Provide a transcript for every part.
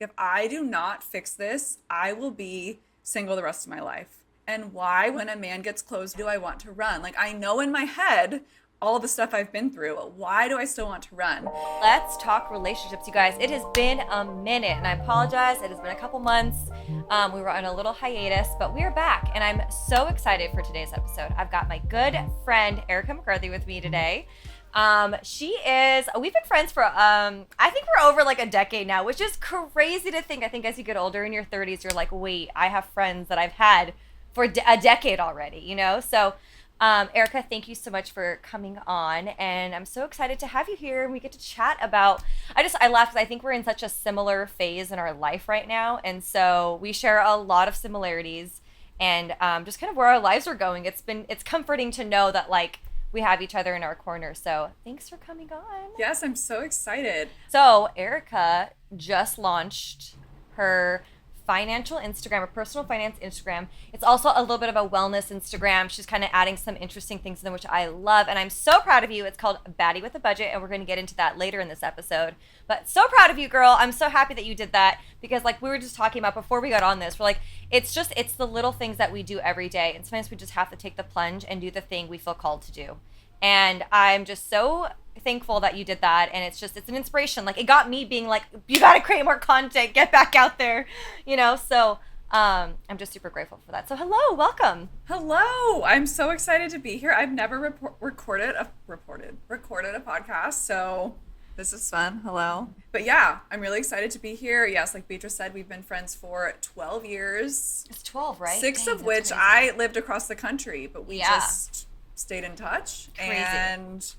If I do not fix this, I will be single the rest of my life. And why, when a man gets close, do I want to run? Like, I know in my head all the stuff I've been through. Why do I still want to run? Let's talk relationships, you guys. It has been a minute, and I apologize. It has been a couple months. We were on a little hiatus, but we are back, and I'm so excited for today's episode. I've got my good friend Erica McCarthy with me today. We've been friends for, I think we're over like a decade now, which is crazy to think. I think as you get older in your 30s, you're like, wait, I have friends that I've had for a decade already, you know? So, Erica, thank you so much for coming on, and I'm so excited to have you here, and we get to chat about, I laugh because I think we're in such a similar phase in our life right now, and so we share a lot of similarities, and just kind of where our lives are going. It's comforting to know that, like, we have each other in our corner. So thanks for coming on. Yes, I'm so excited. So Erica just launched her financial Instagram, or personal finance Instagram. It's also a little bit of a wellness Instagram. She's kind of adding some interesting things in them, which I love. And I'm so proud of you. It's called Baddie with a Budget, and we're going to get into that later in this episode. But so proud of you, girl. I'm so happy that you did that, because like we were just talking about before we got on this, we're like, it's the little things that we do every day. And sometimes we just have to take the plunge and do the thing we feel called to do. And I'm just so thankful that you did that, and it's an inspiration. Like, it got me being like, you gotta create more content, get back out there, you know. So I'm just super grateful for that. So hello, welcome. Hello, I'm so excited to be here. I've never recorded a podcast, so this is fun. Hello. But yeah, I'm really excited to be here. Yes, like Beatrice said, we've been friends for 12 years. It's 12, right? Six Dang, of which amazing. I lived across the country, but we just stayed in touch. Crazy. And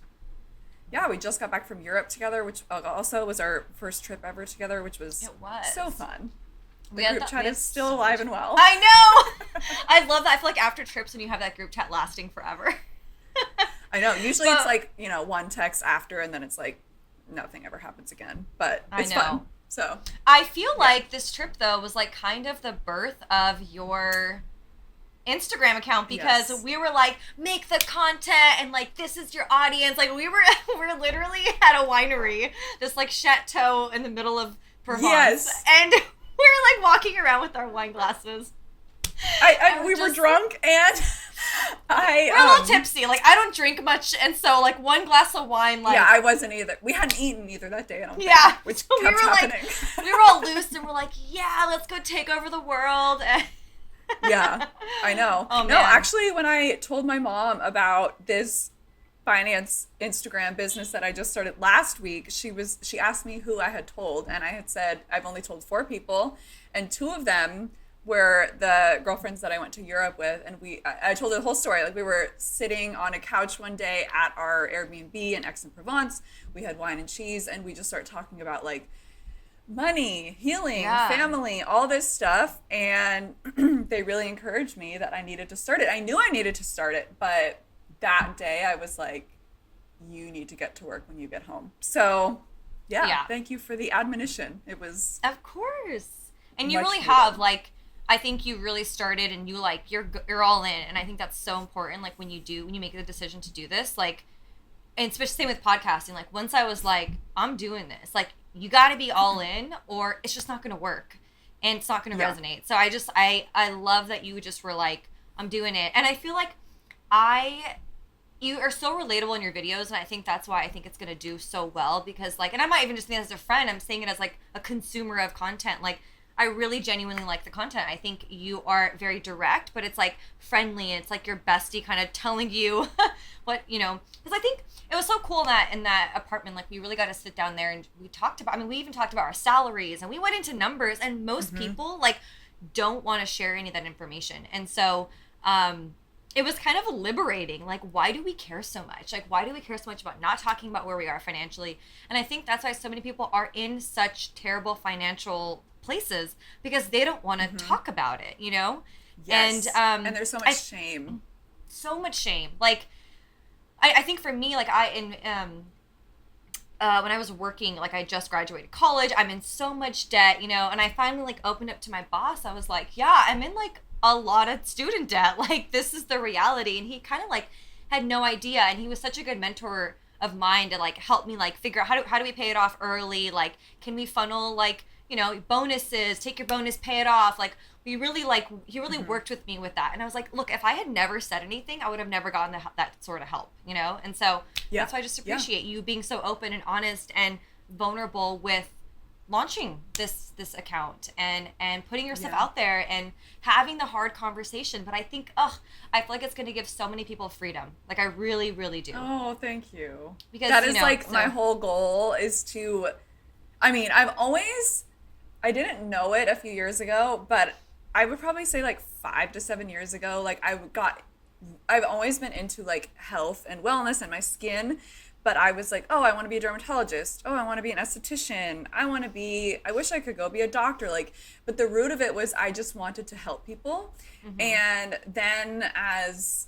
yeah, we just got back from Europe together, which also was our first trip ever together, which was so fun. The group chat is still alive and well. I know. I love that. I feel like after trips, when you have that group chat lasting forever. I know. Usually it's like, one text after, and then it's like nothing ever happens again. But it's fun. So I feel like this trip, though, was like kind of the birth of your Instagram account, because we were like, make the content, and like, this is your audience. Like, we're literally at a winery, this like chateau in the middle of Provence, and we were like walking around with our wine glasses. We were drunk, and we're a little tipsy. Like, I don't drink much, and so like one glass of wine, like, I wasn't either. We hadn't eaten either that day. I don't think, which so kept happening. Like, we were all loose, and we're like, let's go take over the world. Yeah, I know. Oh, no, man. Actually, when I told my mom about this finance Instagram business that I just started last week, she asked me who I had told, and I had said I've only told 4 people, and 2 of them were the girlfriends that I went to Europe with, and I told her the whole story. Like, we were sitting on a couch one day at our Airbnb in Aix-en-Provence. We had wine and cheese, and we just started talking about like money, healing, family, all this stuff. And they really encouraged me that I needed to start it. I knew I needed to start it, but that day I was like, you need to get to work when you get home. So thank you for the admonition. It was, of course. And you really have, like, I think you really started, and you like, you're all in. And I think that's so important. Like, when you make the decision to do this, like, and especially same with podcasting, like, once I was like, I'm doing this, like, you got to be all in, or it's just not going to work, and it's not going to resonate. So I love that you just were like, I'm doing it. And I feel like you are so relatable in your videos, and I think that's why I think it's going to do so well, because like, and I'm not even just saying this as a friend, I'm saying it as like a consumer of content. Like, I really genuinely like the content. I think you are very direct, but it's like friendly, and it's like your bestie kind of telling you what, because I think it was so cool that in that apartment, like, we really got to sit down there, and we talked about, we even talked about our salaries, and we went into numbers, and most people like don't want to share any of that information. And so it was kind of liberating. Like, why do we care so much? Like, why do we care so much about not talking about where we are financially? And I think that's why so many people are in such terrible financial places, because they don't want to talk about it, Yes. And there's so much shame. So much shame. Like, I think for me, like, when I was working, like, I just graduated college, I'm in so much debt, and I finally like opened up to my boss. I was like, I'm in like a lot of student debt. Like, this is the reality. And he kind of like had no idea. And he was such a good mentor of mine to like help me like figure out how do we pay it off early? Like, can we funnel like bonuses, take your bonus, pay it off. Like, he really worked with me with that. And I was like, look, if I had never said anything, I would have never gotten that sort of help, And so that's why I just appreciate you being so open and honest and vulnerable with launching this account and putting yourself out there and having the hard conversation. But I think, I feel like it's going to give so many people freedom. Like, I really, really do. Oh, thank you. Because that is my whole goal is to, I mean, I didn't know it a few years ago, but I would probably say like 5 to 7 years ago, like I've always been into like health and wellness and my skin. But I was like, oh, I want to be a dermatologist. Oh, I want to be an esthetician. I wish I could go be a doctor. Like, but the root of it was I just wanted to help people. Mm-hmm. And then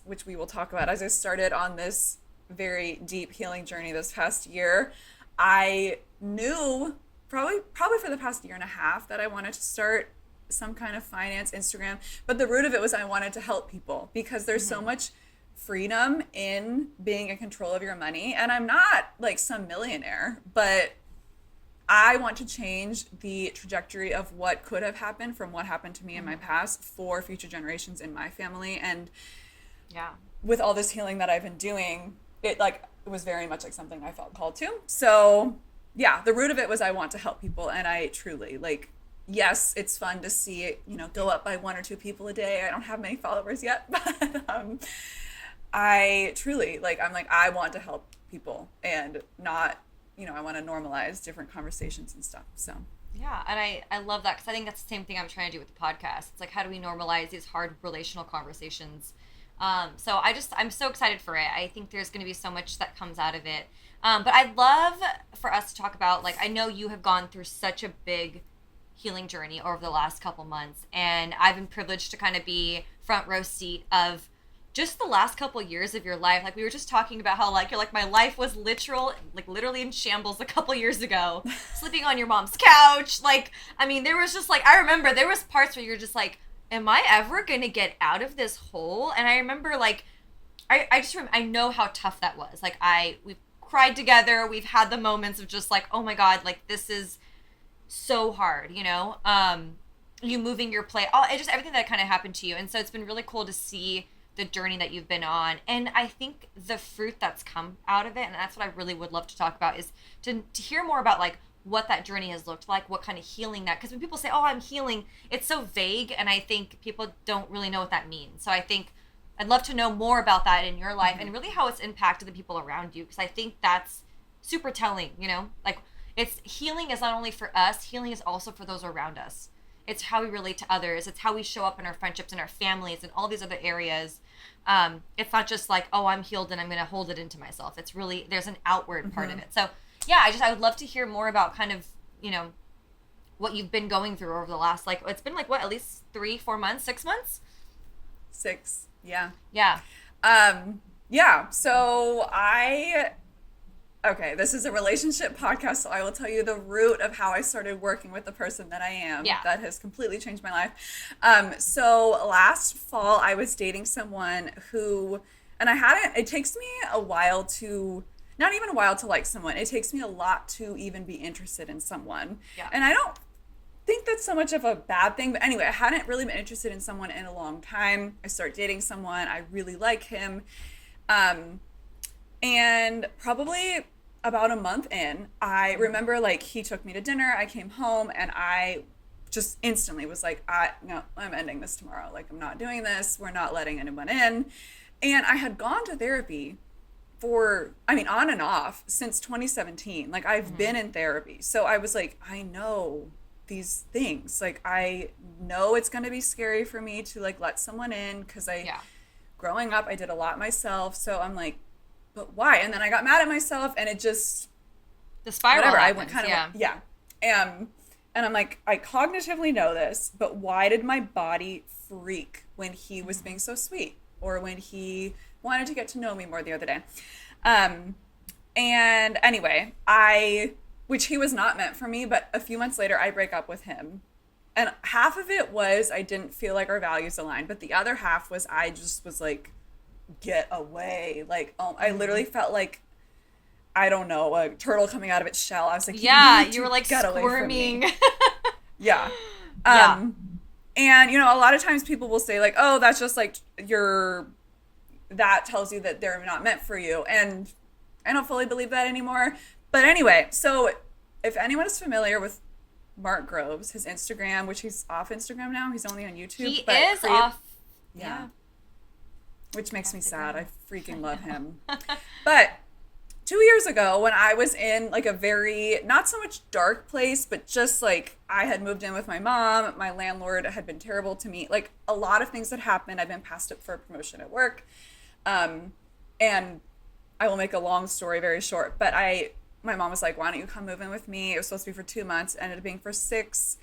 which we will talk about, as I started on this very deep healing journey this past year, I knew probably for the past year and a half that I wanted to start some kind of finance Instagram. But the root of it was I wanted to help people because there's so much freedom in being in control of your money. And I'm not like some millionaire, but I want to change the trajectory of what could have happened from what happened to me in my past for future generations in my family. And with all this healing that I've been doing, it was very much like something I felt called to. So the root of it was I want to help people. And I truly yes, it's fun to see it, go up by 1 or 2 people a day. I don't have many followers yet, but I truly I want to help people and not, I want to normalize different conversations and stuff. So yeah, and I love that because I think that's the same thing I'm trying to do with the podcast. It's like, how do we normalize these hard relational conversations? So I'm so excited for it. I think there's going to be so much that comes out of it. But I'd love for us to talk about, I know you have gone through such a big healing journey over the last couple months, and I've been privileged to kind of be front row seat of just the last couple years of your life. Like, we were just talking about how you're like, my life was literally in shambles a couple years ago, sleeping on your mom's couch. There was just I remember there was parts where you're just like, am I ever going to get out of this hole? And I remember I know how tough that was. We've cried together. We've had the moments of just oh my God, this is so hard, you moving your plate, just everything that kind of happened to you. And so it's been really cool to see the journey that you've been on. And I think the fruit that's come out of it, and that's what I really would love to talk about, is to hear more about what that journey has looked like, what kind of healing that, because when people say, oh, I'm healing, it's so vague. And I think people don't really know what that means. So I think I'd love to know more about that in your life and really how it's impacted the people around you. Because I think that's super telling, it's healing is not only for us, healing is also for those around us. It's how we relate to others. It's how we show up in our friendships and our families and all these other areas. It's not just oh, I'm healed and I'm going to hold it into myself. It's really, there's an outward part of it. So yeah, I would love to hear more about kind of, what you've been going through over the last, it's been at least 3-4 months, 6 months? 6. Yeah. Yeah. So okay, this is a relationship podcast, so I will tell you the root of how I started working with the person that I am. Yeah. That has completely changed my life. So last fall, I was dating someone who, and it takes me a while to, not even a while to like someone. It takes me a lot to even be interested in someone. Yeah. And I don't think that's so much of a bad thing. But anyway, I hadn't really been interested in someone in a long time. I start dating someone. I really like him. And probably about a month in, I remember he took me to dinner. I came home and I just instantly was like, no, I'm ending this tomorrow. I'm not doing this. We're not letting anyone in. And I had gone to therapy on and off since 2017. I've been in therapy. So I was like, I know these things. I know it's going to be scary for me to let someone in because growing up, I did a lot myself. So I'm like, but why? And then I got mad at myself and it just, the spiral whatever, happens, I went kind of, and I'm like, I cognitively know this, but why did my body freak when he was being so sweet or when he wanted to get to know me more the other day? And anyway, which he was not meant for me, but a few months later, I break up with him. And half of it was I didn't feel like our values aligned, but the other half was I just was like, get away. I literally felt like, I don't know, a turtle coming out of its shell. I was like, yeah, you were get squirming. Yeah. Yeah. And, a lot of times people will say, like, oh, that's just like that tells you that they're not meant for you. And I don't fully believe that anymore. But anyway, so if anyone is familiar with Mark Groves, his Instagram, which he's off Instagram now, he's only on YouTube. He is off. Yeah. Which makes me sad. I freaking love him. I But 2 years ago, when I was in like a very, not so much dark place, but just like I had moved in with my mom, my landlord had been terrible to me. Like a lot of things had happened. I've been passed up for a promotion at work. And I will make a long story very short, but my mom was like, why don't you come move in with me? It was supposed to be for 2 months, ended up being for 6.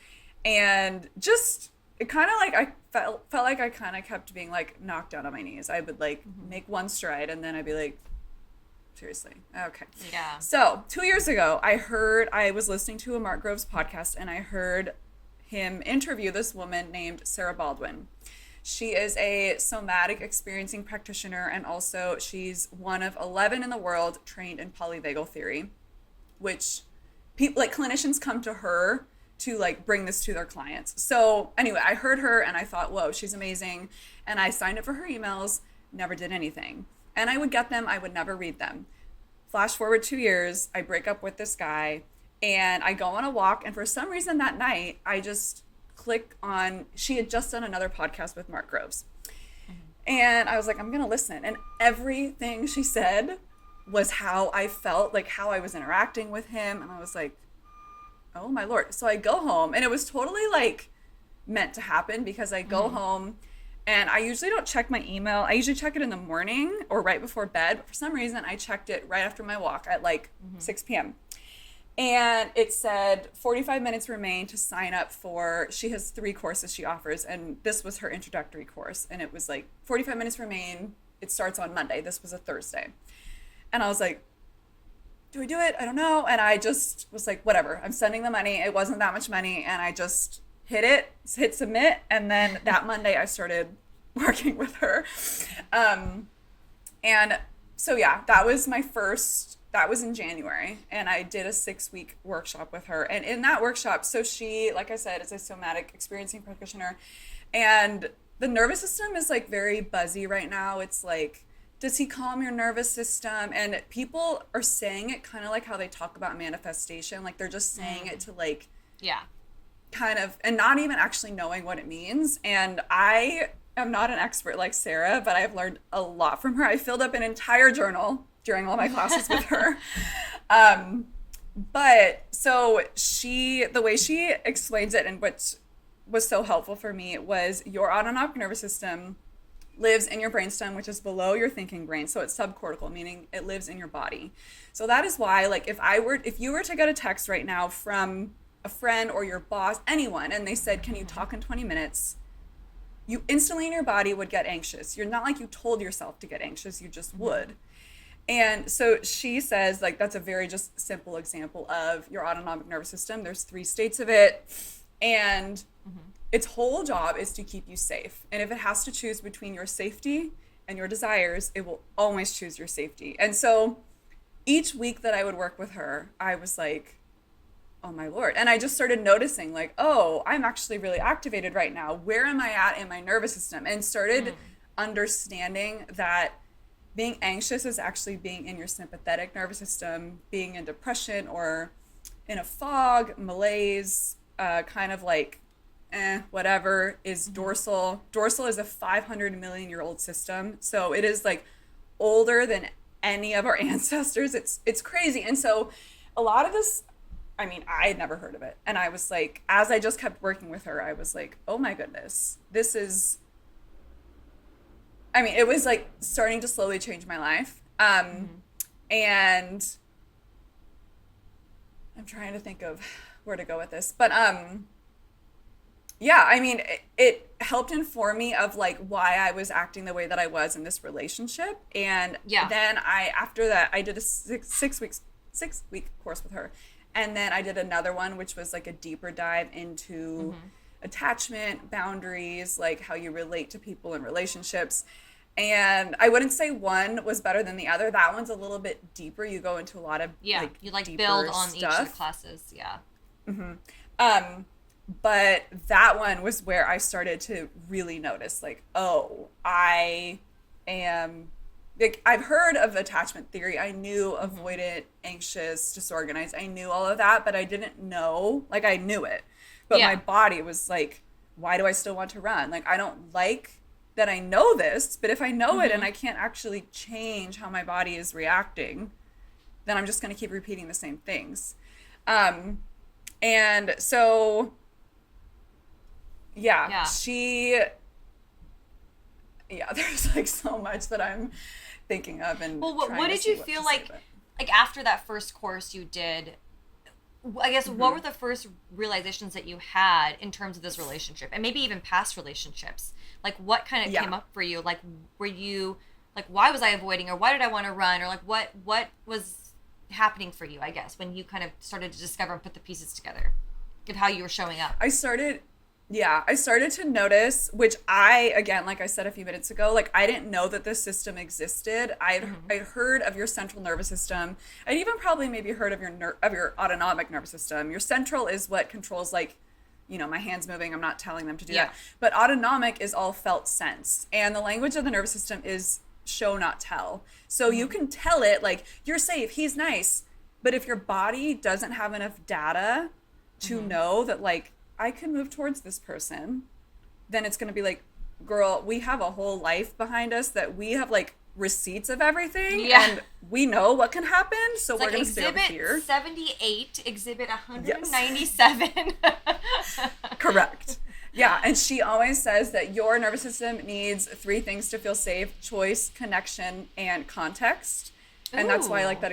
And just, it kind of like, I felt like I kind of kept being like knocked down on my knees. I would like make one stride and then I'd be like, seriously. Okay. Yeah. So 2 years ago, I was listening to a Mark Groves podcast and I heard him interview this woman named Sarah Baldwin. She is a somatic experiencing practitioner and also she's one of 11 in the world trained in polyvagal theory, which people like clinicians come to her to like bring this to their clients. So anyway, I heard her and I thought, whoa, she's amazing. And I signed up for her emails, never did anything. And I would get them, I would never read them. Flash forward 2 years, I break up with this guy and I go on a walk. And for some reason that night, I just click on, she had just done another podcast with Mark Groves. And I was like, I'm going to listen. And everything she said was how I felt, like how I was interacting with him. And I was like, oh my Lord. So I go home and it was totally like meant to happen because I go home and I usually don't check my email. I usually check it in the morning or right before bed. But for some reason, I checked it right after my walk at like 6 p.m. And it said 45 minutes remain to sign up for, she has 3 courses she offers. And this was her introductory course. And it was like 45 minutes remain. It starts on Monday. This was a Thursday. And I was like, do I do it? I don't know. And I just was like, whatever. I'm sending the money. It wasn't that much money. And I just hit submit. And then that Monday I started working with her. And so, yeah, that was my first. That was in January, and I did a 6-week workshop with her. And in that workshop, so she, like I said, is a somatic experiencing practitioner, and the nervous system is like very buzzy right now. It's like, does he calm your nervous system? And people are saying it kind of like how they talk about manifestation, like they're just saying it to like, yeah, kind of, and not even actually knowing what it means. And I am not an expert like Sarah, but I've learned a lot from her. I filled up an entire journal during all my classes with her. But so the way she explains it and what was so helpful for me was your autonomic nervous system lives in your brainstem, which is below your thinking brain. So it's subcortical, meaning it lives in your body. So that is why, like, if you were to get a text right now from a friend or your boss, anyone, and they said, can you talk in 20 minutes? You instantly in your body would get anxious. You're not like you told yourself to get anxious, you just would. And so she says, like, that's a very just simple example of your autonomic nervous system. There's 3 states of it. And its whole job is to keep you safe. And if it has to choose between your safety and your desires, it will always choose your safety. And so each week that I would work with her, I was like, oh my Lord. And I just started noticing like, oh, I'm actually really activated right now. Where am I at in my nervous system? And started understanding that being anxious is actually being in your sympathetic nervous system, being in depression or in a fog, malaise, kind of like, whatever is dorsal. Dorsal is a 500 million year old system. So it is like older than any of our ancestors. It's crazy. And so a lot of this, I mean, I had never heard of it. And I was like, as I just kept working with her, I was like, oh my goodness, this is, I mean, it was like starting to slowly change my life. And I'm trying to think of where to go with this, but yeah, I mean, it helped inform me of like why I was acting the way that I was in this relationship. And then after that, I did a 6-week course with her. And then I did another one, which was like a deeper dive into attachment, boundaries, like how you relate to people in relationships. And I wouldn't say one was better than the other. That one's a little bit deeper. You go into a lot of you like build on stuff. Each of the classes. Yeah. But that one was where I started to really notice, like, oh, I am, like, I've heard of attachment theory. I knew avoidant, anxious, disorganized. I knew all of that, but I didn't know, like, I knew it. But my Yeah. body was like, why do I still want to run? Like, I don't like that I know this, but if I know it and Mm-hmm. I can't actually change how my body is reacting, then I'm just going to keep repeating the same things. Um, and so yeah, Yeah. there's like so much that I'm thinking of and Well, what trying to did see you what feel to say, like, but after that first course you did? I guess what hmm were the first realizations that you had in terms of this relationship, and maybe even past relationships? Like, what kind of yeah. came up for you? Like, were you like, why was I avoiding, or why did I want to run, or like, what was happening for you? I guess when you kind of started to discover and put the pieces together of how you were showing up. I started I started to notice, which I, again, like I said a few minutes ago, like I didn't know that this system existed. Mm-hmm. I'd heard of your central nervous system. I'd even probably maybe heard of of your autonomic nervous system. Your central is what controls, like, my hands moving. I'm not telling them to do Yeah. that. But autonomic is all felt sense. And the language of the nervous system is show, not tell. So you Mm-hmm. can tell it, like, you're safe, he's nice. But if your body doesn't have enough data to Mm-hmm. know that, like, I can move towards this person, then it's going to be like, girl, we have a whole life behind us that we have, like, receipts of everything, Yeah. and we know what can happen. So It's we're like going to stay over Exhibit here. 78, Exhibit Yes. 197. Correct. Yeah. And she always says that your nervous system needs three things to feel safe: choice, connection, and context. And that's why I like Ooh. that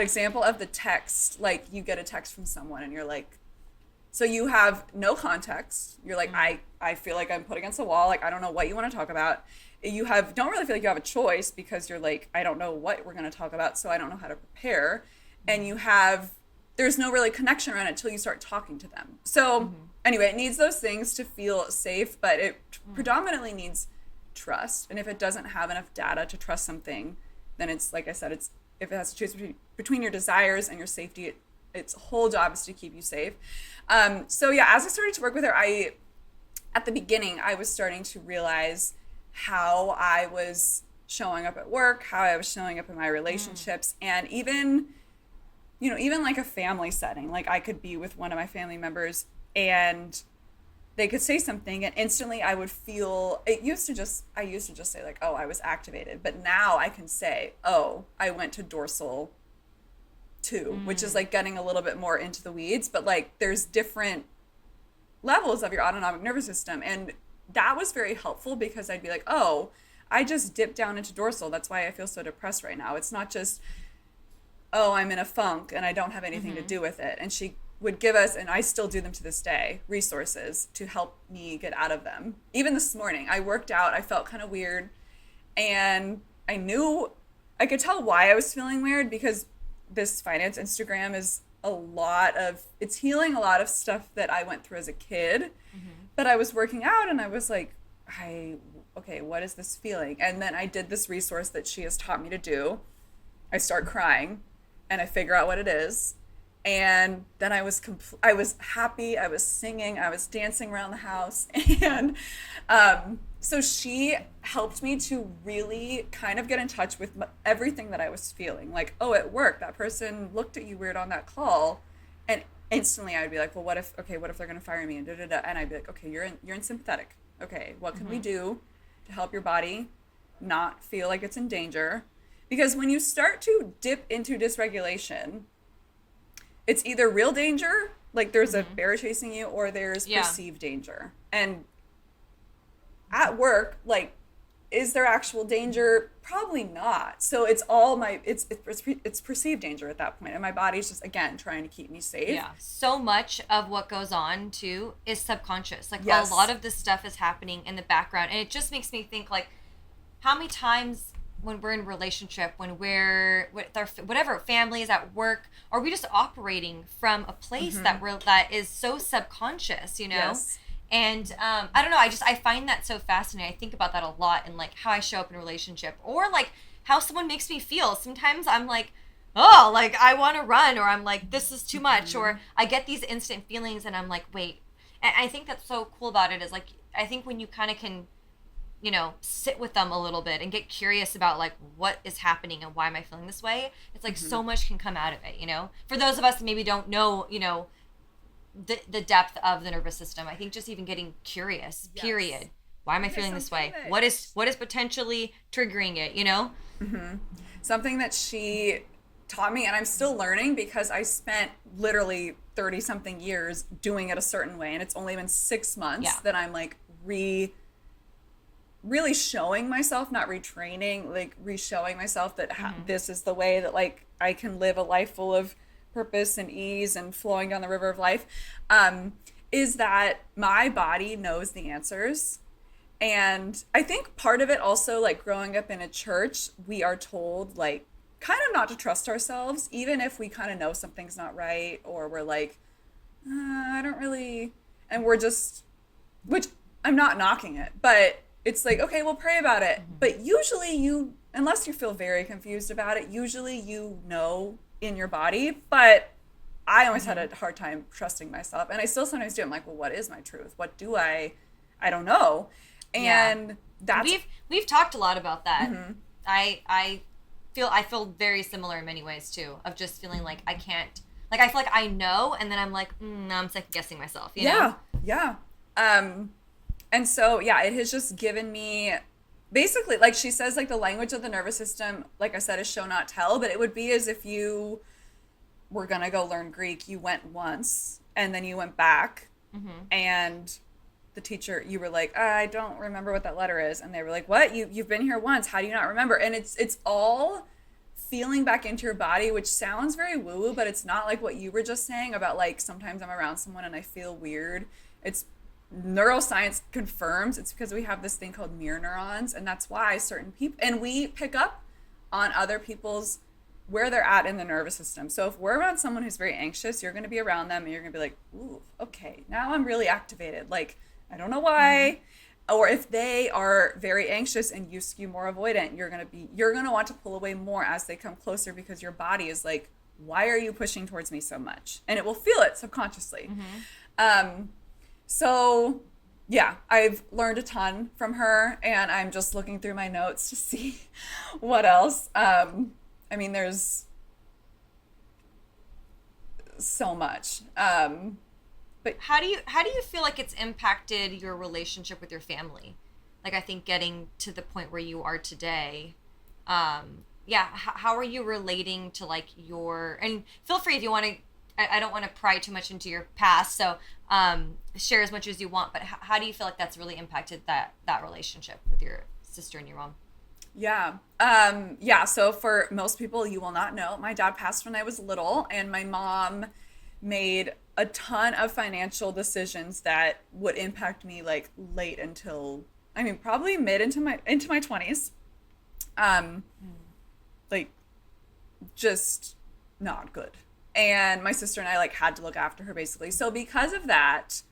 example of the text. Like, you get a text from someone and you're like, so you have no context. You're like, Mm-hmm. I feel like I'm put against a wall. Like, I don't know what you want to talk about. You don't really feel like you have a choice because you're like, I don't know what we're going to talk about, so I don't know how to prepare. And there's no really connection around it until you start talking to them. So Mm-hmm. anyway, it needs those things to feel safe, but it predominantly needs trust. And if it doesn't have enough data to trust something, then it's, like I said, it's, if it has to choose between your desires and your safety, its whole job is to keep you safe. So yeah, as I started to work with her, at the beginning, I was starting to realize how I was showing up at work, how I was showing up in my relationships, and even like a family setting. Like, I could be with one of my family members and they could say something and instantly I would feel, I used to just say, like, oh, I was activated. But now I can say, oh, I went to dorsal 2, which is like getting a little bit more into the weeds, but like there's different levels of your autonomic nervous system. And that was very helpful because I'd be like, oh, I just dipped down into dorsal. That's why I feel so depressed right now. It's not just, oh, I'm in a funk and I don't have anything to Mm-hmm. do with it. And she would give us, and I still do them to this day, resources to help me get out of them. Even this morning, I worked out, I felt kind of weird, and I could tell why I was feeling weird because this finance Instagram is it's healing a lot of stuff that I went through as a kid. Mm-hmm. But I was working out and I was like, okay, what is this feeling? And then I did this resource that she has taught me to do. I start crying and I figure out what it is. And then I was happy, I was singing, I was dancing around the house. And so she helped me to really kind of get in touch with everything that I was feeling. Like, oh, at work, that person looked at you weird on that call. And instantly I would be like, well, what if they're going to fire me, and da da da. And I'd be like, okay, you're in sympathetic. Okay, what can we Mm-hmm. do to help your body not feel like it's in danger? Because when you start to dip into dysregulation, it's either real danger, like there's a Mm-hmm. bear chasing you, or there's Yeah. perceived danger. And at work, like, is there actual danger? Probably not. So it's all it's perceived danger at that point, and my body's just, again, trying to keep me safe. Yeah. So much of what goes on too is subconscious. Like, a lot Yes. of this stuff is happening in the background, and it just makes me think, like, how many times when we're in a relationship, when we're with our whatever families, at work, are we just operating from a place that is so subconscious, you know? Yes. And I don't know, I find that so fascinating. I think about that a lot, and like how I show up in a relationship, or like how someone makes me feel. Sometimes I'm like, oh, like I want to run, or I'm like, this is too much, or I get these instant feelings and I'm like, wait. And I think that's so cool about it is like, I think when you kind of can, sit with them a little bit and get curious about like what is happening and why am I feeling this way, it's like so much can come out of it. For those of us that maybe don't know, the depth of the nervous system, I think just even getting curious, Yes. period. Why am I feeling this way? That- What is potentially triggering it? Something that she taught me, and I'm still learning because I spent literally 30 something years doing it a certain way, and it's only been 6 months Yeah. that I'm like really showing myself, not retraining, like re-showing myself that this is the way that like I can live a life full of purpose and ease and flowing down the river of life, is that my body knows the answers. And I think part of it also, like growing up in a church, we are told like kind of not to trust ourselves, even if we kind of know something's not right, or we're like, I don't really, and we're just, which I'm not knocking it, but it's like, okay, we'll pray about it. But usually unless you feel very confused about it, usually you know in your body. But I always had a hard time trusting myself. And I still sometimes do. I'm like, well, what is my truth? What do I don't know. And that's we've talked a lot about that. I feel very similar in many ways too, of just feeling like I can't, like I feel like I know, and then I'm like, I'm second guessing myself. You know? Yeah. And so, yeah, it has just given me basically, like she says, like the language of the nervous system, like I said, is show not tell, but it would be as if you were going to go learn Greek. You went once and then you went back and the teacher, you were like, I don't remember what that letter is. And they were like, what? You've been here once. How do you not remember? And it's all feeling back into your body, which sounds very woo-woo, but it's not like what you were just saying about like sometimes I'm around someone and I feel weird. It's neuroscience confirms it's because we have this thing called mirror neurons, and that's why certain people, and we pick up on other people's where they're at in the nervous system. So if we're around someone who's very anxious, you're going to be around them and you're going to be like, ooh, okay, now I'm really activated, like I don't know why. Or if they are very anxious and you skew more avoidant, you're going to want to pull away more as they come closer, because your body is like, why are you pushing towards me so much? And it will feel it subconsciously. So yeah, I've learned a ton from her, and I'm just looking through my notes to see what else. I mean, there's so much. But How do you feel like it's impacted your relationship with your family? Like, I think getting to the point where you are today, how are you relating to like and feel free if you want to, I don't want to pry too much into your past, so share as much as you want, but how do you feel like that's really impacted that relationship with your sister and your mom? Yeah. So for most people, you will not know, my dad passed when I was little, and my mom made a ton of financial decisions that would impact me like late until, I mean, probably mid into my 20s. Like just not good. And my sister and I like had to look after her basically. So because of that,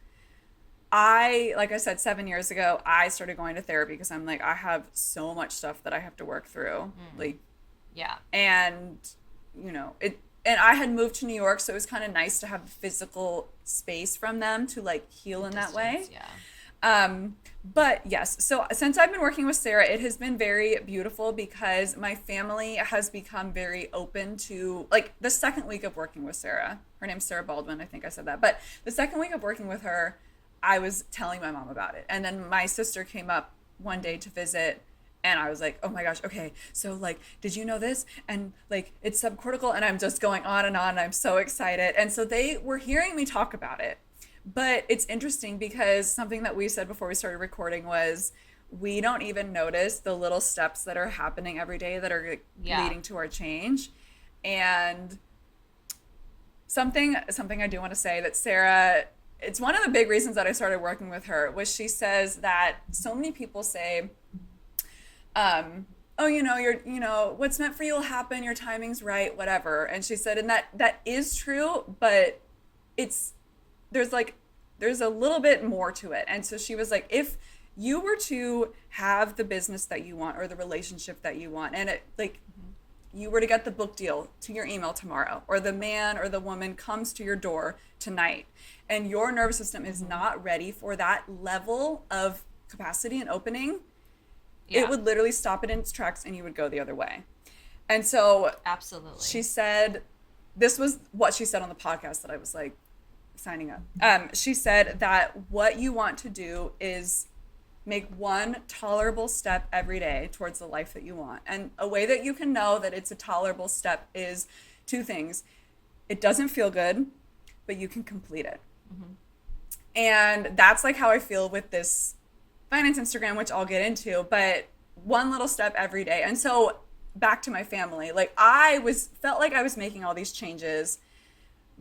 like I said, 7 years ago, I started going to therapy because I'm like, I have so much stuff that I have to work through. Like, Yeah. and and I had moved to New York, so it was kind of nice to have a physical space from them to like heal in that way. Yeah. But yes, so since I've been working with Sarah, it has been very beautiful because my family has become very open to, like, the second week of working with Sarah. Her name's Sarah Baldwin, I think I said that. But the second week of working with her, I was telling my mom about it. And then my sister came up one day to visit, and I was like, oh my gosh, okay, so like, did you know this? And like, it's subcortical, and I'm just going on, and I'm so excited. And so they were hearing me talk about it. But it's interesting because something that we said before we started recording was we don't even notice the little steps that are happening every day that are leading to our change. And something I do want to say that Sarah, it's one of the big reasons that I started working with her, was she says that so many people say, oh, you're what's meant for you will happen, your timing's right, whatever. And she said, and that is true, but there's a little bit more to it. And so she was like, if you were to have the business that you want or the relationship that you want, and it like you were to get the book deal to your email tomorrow, or the man or the woman comes to your door tonight, and your nervous system is not ready for that level of capacity and opening, it would literally stop it in its tracks and you would go the other way. And so absolutely, she said, this was what she said on the podcast that I was like signing up. She said that what you want to do is make one tolerable step every day towards the life that you want. And a way that you can know that it's a tolerable step is two things. It doesn't feel good, but you can complete it. Mm-hmm. And that's like how I feel with this finance Instagram, which I'll get into, but one little step every day. And so back to my family, like felt like I was making all these changes,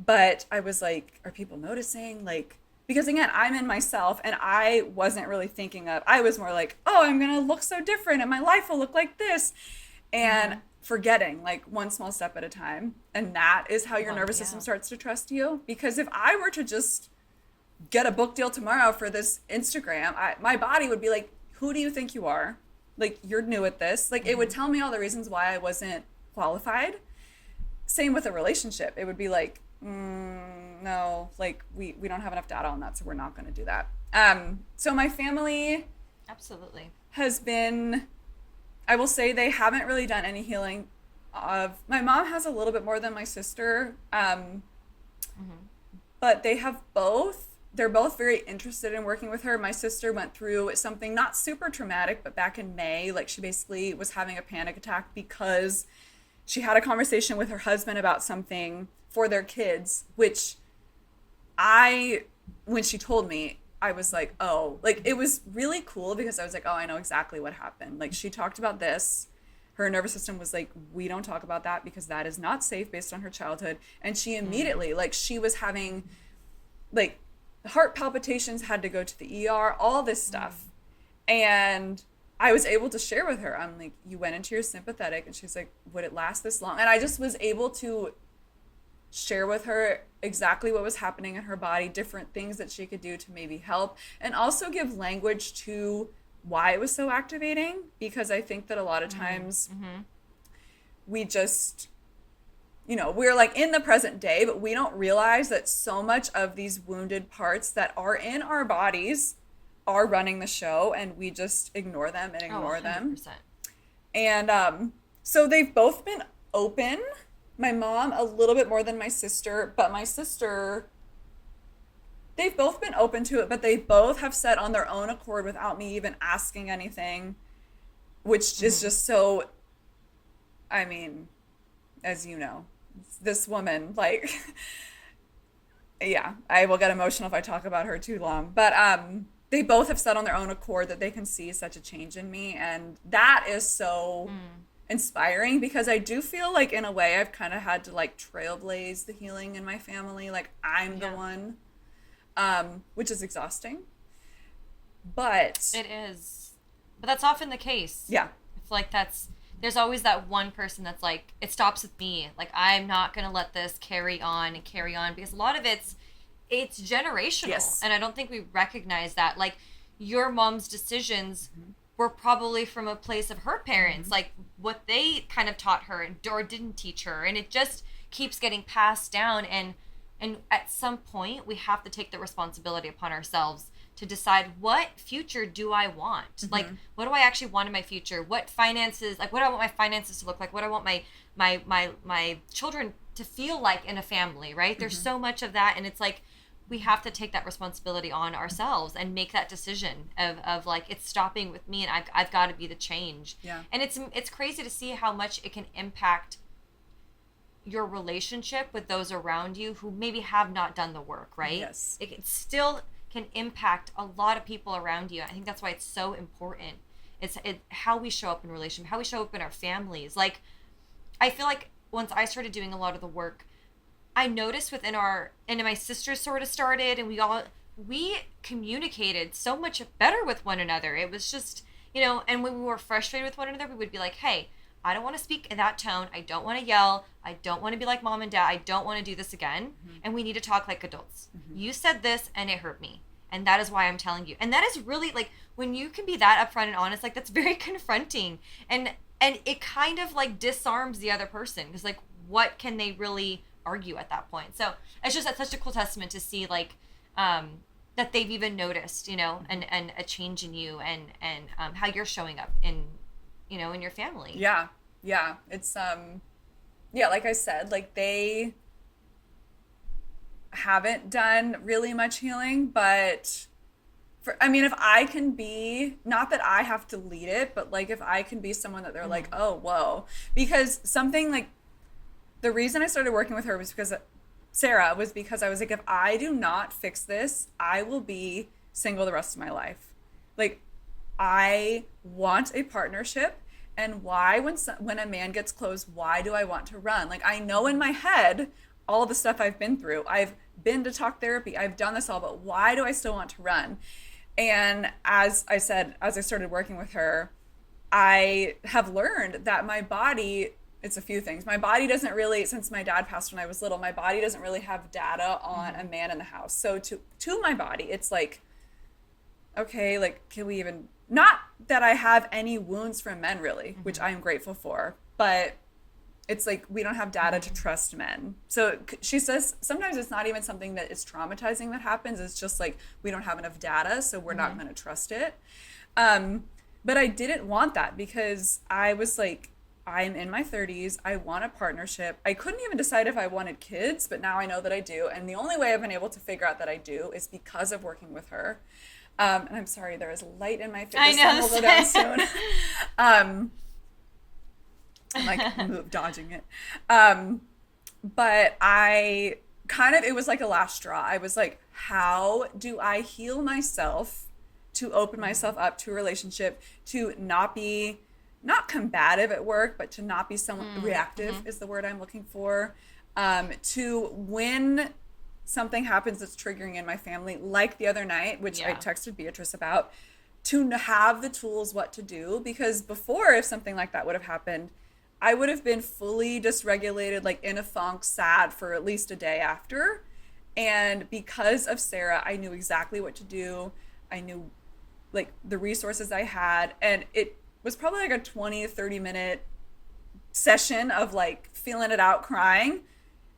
but I was like, are people noticing? Like, because again, I'm in myself, and I wasn't really thinking I was more like, oh, I'm going to look so different and my life will look like this. And forgetting like one small step at a time. And that is how your nervous system starts to trust you. Because if I were to just get a book deal tomorrow for this Instagram, my body would be like, who do you think you are? Like, you're new at this. Like, it would tell me all the reasons why I wasn't qualified. Same with a relationship. It would be like, no, like we don't have enough data on that, so we're not going to do that. So my family absolutely has been, I will say they haven't really done any healing of, my mom has a little bit more than my sister. But they're both very interested in working with her. My sister went through something not super traumatic, but back in May, like she basically was having a panic attack because she had a conversation with her husband about something for their kids, which when she told me, I was like, oh, like it was really cool because I was like, oh, I know exactly what happened. Like she talked about this. Her nervous system was like, we don't talk about that because that is not safe based on her childhood. And she immediately, like she was having like heart palpitations, had to go to the ER, all this stuff. And I was able to share with her, I'm like, you went into your sympathetic, and she's like, would it last this long? And I just was able to share with her exactly what was happening in her body, different things that she could do to maybe help, and also give language to why it was so activating, because I think that a lot of times we just, we're like in the present day, but we don't realize that so much of these wounded parts that are in our bodies are running the show, and we just ignore them and ignore them. And so they've both been open. My mom a little bit more than my sister, but my sister, they've both been open to it, but they both have said on their own accord without me even asking anything, which is just so, I mean, as you know, this woman, like, yeah, I will get emotional if I talk about her too long, but they both have said on their own accord that they can see such a change in me, and that is so inspiring, because I do feel like in a way I've kind of had to like trailblaze the healing in my family, like I'm the one, which is exhausting, but it is, but that's often the case. I feel like there's always that one person that's like, it stops with me, like I'm not gonna let this carry on, because a lot of it's generational. And I don't think we recognize that. Like your mom's decisions were probably from a place of her parents, like what they kind of taught her or didn't teach her, and it just keeps getting passed down, and at some point we have to take the responsibility upon ourselves to decide, what future do I want? Like, what do I actually want in my future? What finances, like what do I want my finances to look like? What do I want my children to feel like in a family, right? There's so much of that, and it's like we have to take that responsibility on ourselves and make that decision of like, it's stopping with me, and I've got to be the change. And it's crazy to see how much it can impact your relationship with those around you who maybe have not done the work, right? It still can impact a lot of people around you. I think that's why it's so important. It's how we show up in relationship, how we show up in our families. Like, I feel like once I started doing a lot of the work, I noticed and my sisters sort of started, and we communicated so much better with one another. It was just, and when we were frustrated with one another, we would be like, hey, I don't want to speak in that tone. I don't want to yell. I don't want to be like mom and dad. I don't want to do this again. And we need to talk like adults. You said this and it hurt me, and that is why I'm telling you. And that is really, like, when you can be that upfront and honest, like, that's very confronting. And and it kind of like disarms the other person because like what can they really argue at that point? So it's just such a cool testament to see like that they've even noticed, you know, and a change in you and how you're showing up in, you know, in your family. Yeah. Yeah. It's yeah, like I said, like they haven't done really much healing, but I mean, if I can be, not that I have to lead it, but like if I can be someone that they're like, Mm-hmm. oh, whoa. Because something like the reason I started working with her was because Sarah was because I was like, if I do not fix this, I will be single the rest of my life. Like, I want a partnership. And why, when a man gets close, why do I want to run? Like, I know in my head all the stuff I've been through. I've been to talk therapy. I've done this all, but why do I still want to run? And as I said, as I started working with her, I have learned that my body, it's a few things. My body doesn't really, since my dad passed when I was little, my body doesn't really have data on Mm-hmm. a man in the house. So to my body, it's like, okay, like can we even, not that I have any wounds from men really, which Mm-hmm. I am grateful for, but it's like we don't have data to Mm-hmm. trust men. So she says sometimes it's not even something that is traumatizing that happens. It's just like we don't have enough data, so we're not Mm-hmm. going to trust it. Um, but I didn't want that because I was like, I'm in my 30s. I want a partnership. I couldn't even decide if I wanted kids, but now I know that I do. And the only way I've been able to figure out that I do is because of working with her. And I'm sorry, there is light in my face. I The sun will go down soon. know. um, I'm like dodging it. Um, but I kind of, it was like a last straw. I was like, how do I heal myself to open Mm-hmm. myself up to a relationship, to not be, not combative at work, but to not be someone reactive Mm-hmm. is the word I'm looking for. To when something happens that's triggering in my family, like the other night, which I Yeah. texted Beatrice about, to have the tools what to do. Because before, if something like that would have happened, I would have been fully dysregulated, like in a funk, sad for at least a day after. And because of Sarah, I knew exactly what to do. I knew like the resources I had. And it was probably like a 20, 30 minute session of like feeling it out, crying.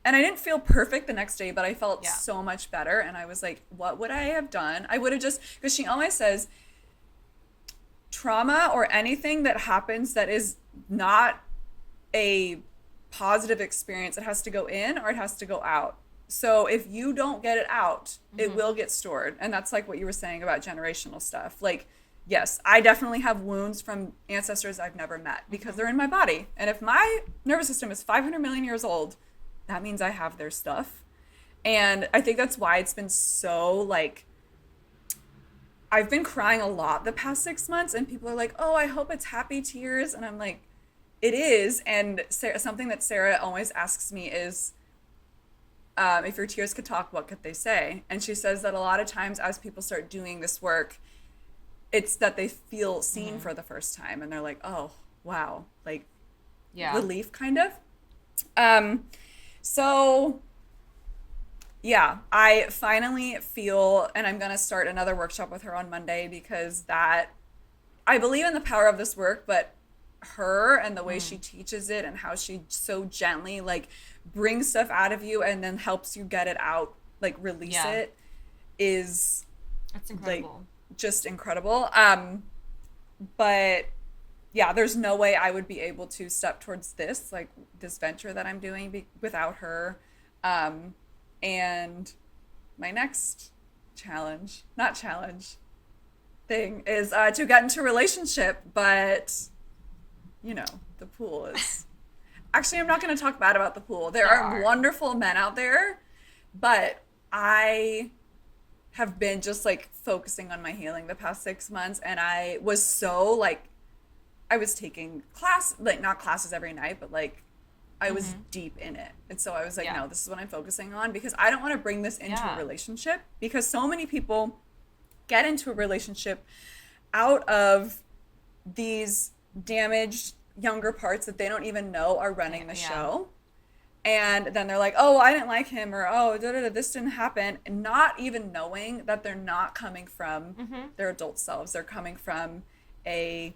And I didn't feel perfect the next day, but I felt Yeah. so much better. And I was like, what would I have done? I would have just, because she always says, trauma or anything that happens that is not a positive experience, it has to go in or it has to go out. So if you don't get it out, it Mm-hmm. will get stored. And that's like what you were saying about generational stuff. Like, yes, I definitely have wounds from ancestors I've never met because Mm-hmm. they're in my body. And if my nervous system is 500 million years old, that means I have their stuff. And I think that's why it's been so like, I've been crying a lot the past 6 months, and people are like, "Oh, I hope it's happy tears," and I'm like, "It is." And Sarah, something that Sarah always asks me is, "If your tears could talk, what could they say?" And she says that a lot of times, as people start doing this work, it's that they feel seen Mm-hmm. for the first time, and they're like, "Oh, wow!" Like Yeah. relief, kind of. Um, so yeah, I finally feel, and I'm gonna start another workshop with her on Monday because that I believe in the power of this work, but her and the way she Mm. teaches it and how she so gently like brings stuff out of you and then helps you get it out, like release Yeah. it, is That's like incredible. just incredible. But yeah, there's no way I would be able to step towards this, like this venture that I'm doing without her. Um, and my next challenge, not challenge, thing is to get into a relationship, but you know, the pool is. Actually, I'm not going to talk bad about the pool. There There are are. wonderful men out there, but I have been just like focusing on my healing the past 6 months, and I was so like, I was taking like not classes every night, but like I was Mm-hmm. deep in it. And so I was like, Yeah. no, this is what I'm focusing on because I don't want to bring this into a Yeah. relationship because so many people get into a relationship out of these damaged younger parts that they don't even know are running the Yeah. show. And then they're like, oh, I didn't like him, or oh, da, da, da, this didn't happen. And not even knowing that they're not coming from Mm-hmm. their adult selves. They're coming from a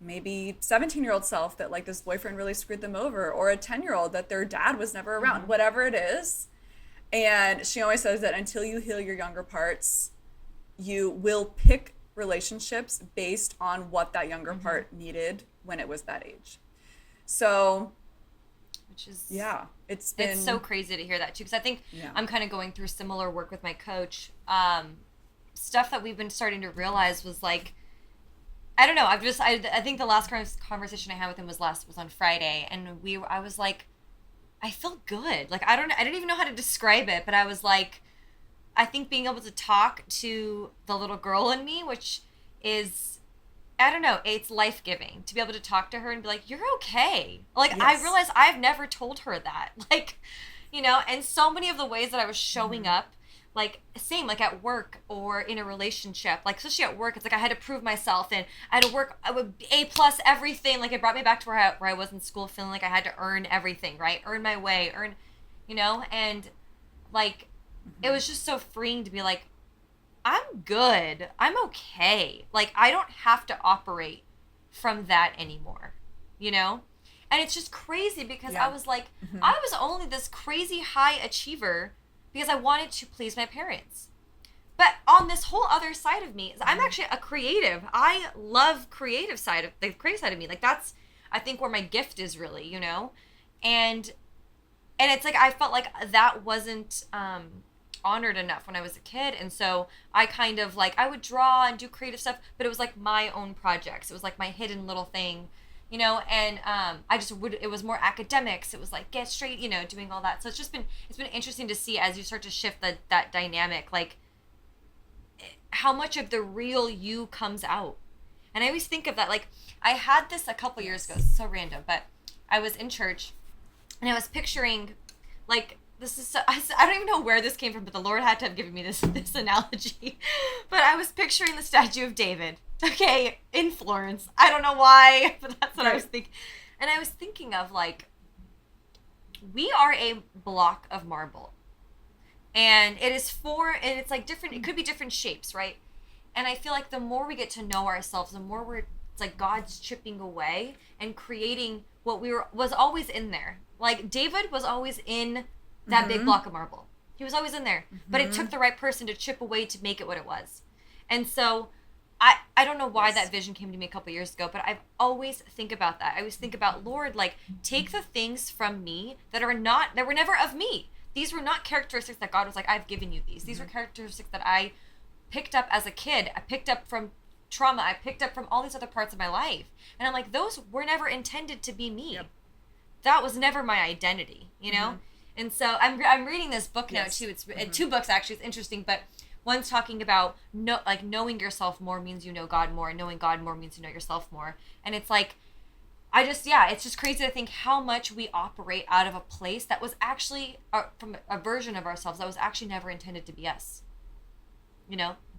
maybe 17-year-old self that like this boyfriend really screwed them over, or a 10-year-old that their dad was never around, whatever it is. And she always says that until you heal your younger parts, you will pick relationships based on what that younger part needed when it was that age. So, Which is, yeah, it's so crazy to hear that too, because I think yeah. I'm kind of going through similar work with my coach. Stuff that we've been starting to realize was like, I don't know. I think the last conversation I had with him was on Friday, and I was like, I feel good. Like I don't even know how to describe it, but I was like, I think being able to talk to the little girl in me, which is, I don't know, it's life giving to be able to talk to her and be like, you're okay. Like Yes. I realized I've never told her that. Like, and so many of the ways that I was showing up, like same like at work or in a relationship, like especially at work, it's like I had to prove myself and I had to work. I would A plus everything. Like it brought me back to where I was in school, feeling like I had to earn everything, right? Earn my way, and like it was just so freeing to be like, I'm good. I'm okay. Like I don't have to operate from that anymore, you know? And it's just crazy because Yeah. I was like, I was only this crazy high achiever because I wanted to please my parents. But on this whole other side of me, I'm actually a creative. I love the creative side of me. Like that's, I think, where my gift is really, and it's like I felt like that wasn't honored enough when I was a kid, and so I kind of like I would draw and do creative stuff, but it was like my own projects. It was like my hidden little thing, and I just would. It was more academics. It was like get straight, doing all that. So it's been interesting to see as you start to shift that dynamic, like how much of the real you comes out. And I always think of that. Like I had this a couple years ago. It's so random, but I was in church and I was picturing, like, this is so, I don't even know where this came from, but the Lord had to have given me this analogy. But I was picturing the statue of David, okay, in Florence. I don't know why, but that's what I was thinking. And I was thinking of, like, we are a block of marble. And and it's like different, it could be different shapes, right? And I feel like the more we get to know ourselves, the more it's like God's chipping away and creating what was always in there. Like David was always in that big block of marble. He was always in there, but it took the right person to chip away to make it what it was. And so I don't know why that vision came to me a couple years ago, but I've always think about that. I always think about, Lord, like take the things from me that were never of me. These were not characteristics that God was like, I've given you these. These were characteristics that I picked up as a kid. I picked up from trauma. I picked up from all these other parts of my life. And I'm like, those were never intended to be me. Yep. That was never my identity, And so I'm reading this book now too. It's two books actually. It's interesting, but one's talking about knowing yourself more means you know God more, and knowing God more means you know yourself more. And it's like, it's just crazy to think how much we operate out of a place that was actually from a version of ourselves that was actually never intended to be us.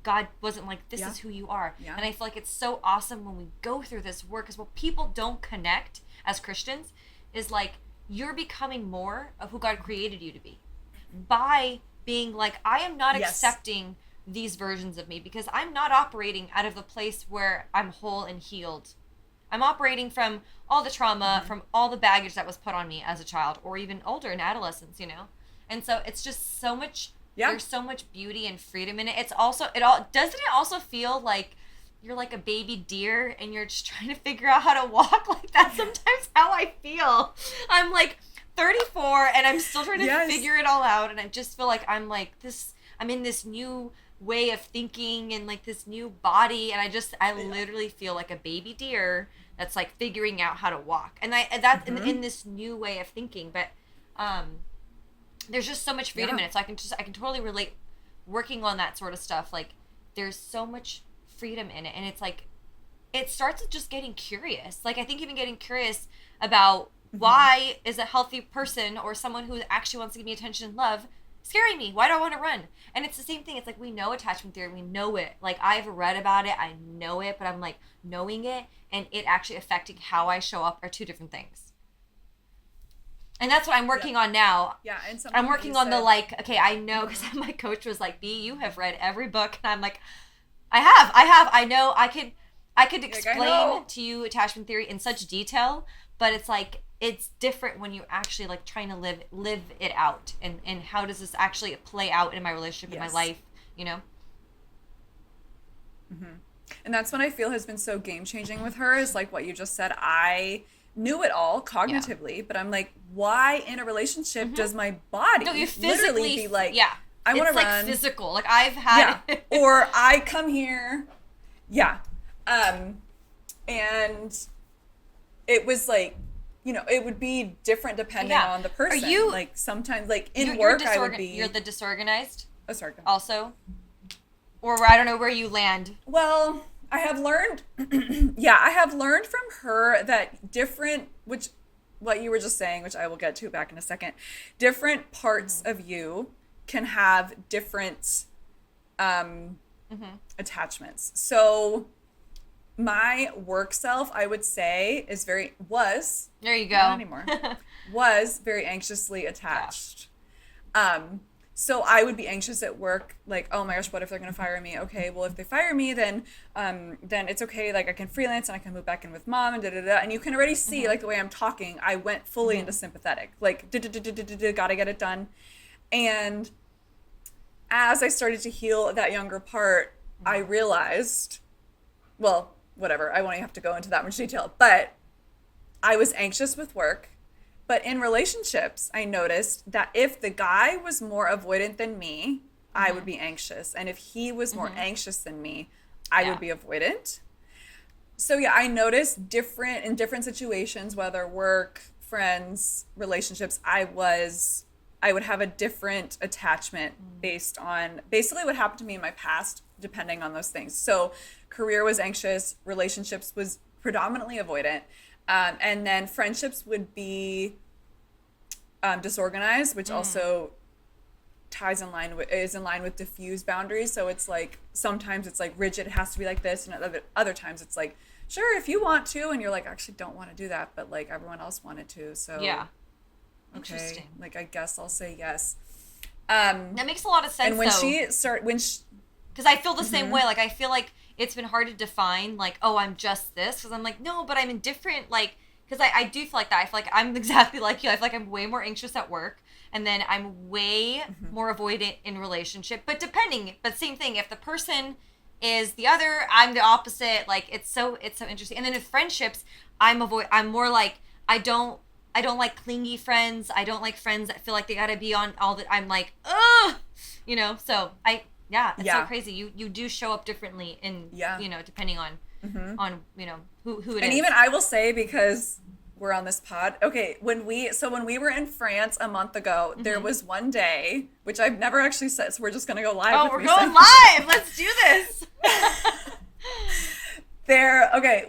God wasn't like, this is who you are. Yeah. And I feel like it's so awesome when we go through this work, because what people don't connect as Christians is like, you're becoming more of who God created you to be by being like, I am not accepting these versions of me because I'm not operating out of the place where I'm whole and healed. I'm operating from all the trauma, from all the baggage that was put on me as a child or even older in adolescence, And so it's just so much, there's so much beauty and freedom in it. Doesn't it also feel like you're like a baby deer and you're just trying to figure out how to walk? Like that's sometimes how I feel. I'm like 34 and I'm still trying to figure it all out. And I just feel like I'm in this new way of thinking and like this new body. And I literally feel like a baby deer that's like figuring out how to walk. And that's in this new way of thinking. But there's just so much freedom in it. So I can totally relate working on that sort of stuff. Like there's so much freedom in it, and it's like it starts with just getting curious. Like I think even getting curious about why is a healthy person or someone who actually wants to give me attention and love scaring me? Why do I want to run? And it's the same thing. It's like we know attachment theory, we know it. Like I've read about it, I know it, but I'm like knowing it and it actually affecting how I show up are two different things. And that's what I'm working on now. Yeah, and I'm working on the like, okay, I know, because my coach was like, B, you have read every book, and I'm like, I have. I know I could. I could Like, I explain know. to you attachment theory in such detail, but it's like it's different when you actually like trying to live it out, and how does this actually play out in my relationship, in my Yes. life, you know? And that's what I feel has been so game changing with her is like what you just said. I knew it all cognitively, but I'm like, why in a relationship does my body No, you literally physically be like, yeah. I want to It's like run. physical. Like I've had Yeah. Or I come here. Yeah. And it was like, you know, it would be different depending Yeah. on the person. Are you- like sometimes like in you're work I would be You're the disorganized oh, sorry. also, or I don't know where you land. Well, I have learned, yeah, I have learned from her that different, which what you were just saying, which I will get to back in a second, different parts of you can have different attachments. So my work self, I would say, was There you go. not anymore, was very anxiously attached. So I would be anxious at work, like, oh my gosh, what if they're gonna fire me? Okay, well if they fire me, then it's okay. Like I can freelance and I can move back in with mom and da da da. And you can already see like the way I'm talking, I went fully into sympathetic, like gotta get it done. And as I started to heal that younger part, I realized, well, whatever, I won't have to go into that much detail, but I was anxious with work. But in relationships, I noticed that if the guy was more avoidant than me, I would be anxious. And if he was more anxious than me, I would be avoidant. So yeah, I noticed in different situations, whether work, friends, relationships, I would have a different attachment based on basically what happened to me in my past, depending on those things. So career was anxious, relationships was predominantly avoidant. And then friendships would be disorganized, which also is in line with diffuse boundaries. So it's like sometimes it's like rigid, it has to be like this, and other times it's like, sure, if you want to, and you're like, actually don't want to do that, but like everyone else wanted to, so Yeah. okay, Interesting. like I guess I'll say yes. That makes a lot of sense. And when though. Because I feel the same way. Like, I feel like it's been hard to define, like, oh, I'm just this. Because I'm like, no, but I'm indifferent. Like, because I do feel like that. I feel like I'm exactly like you. I feel like I'm way more anxious at work. And then I'm way more avoidant in relationship. But same thing. If the person is the other, I'm the opposite. Like, it's so interesting. And then with friendships, I'm more like, I don't like clingy friends. I don't like friends that feel like they gotta be on all the, I'm like, ugh, you know, so it's so crazy. You do show up differently in, you know, depending on, you know, who it is. And even I will say, because we're on this pod, okay, when we were in France a month ago, there was one day, which I've never actually said, so we're just going to go live. Oh, with we're me going saying- live. Let's do this.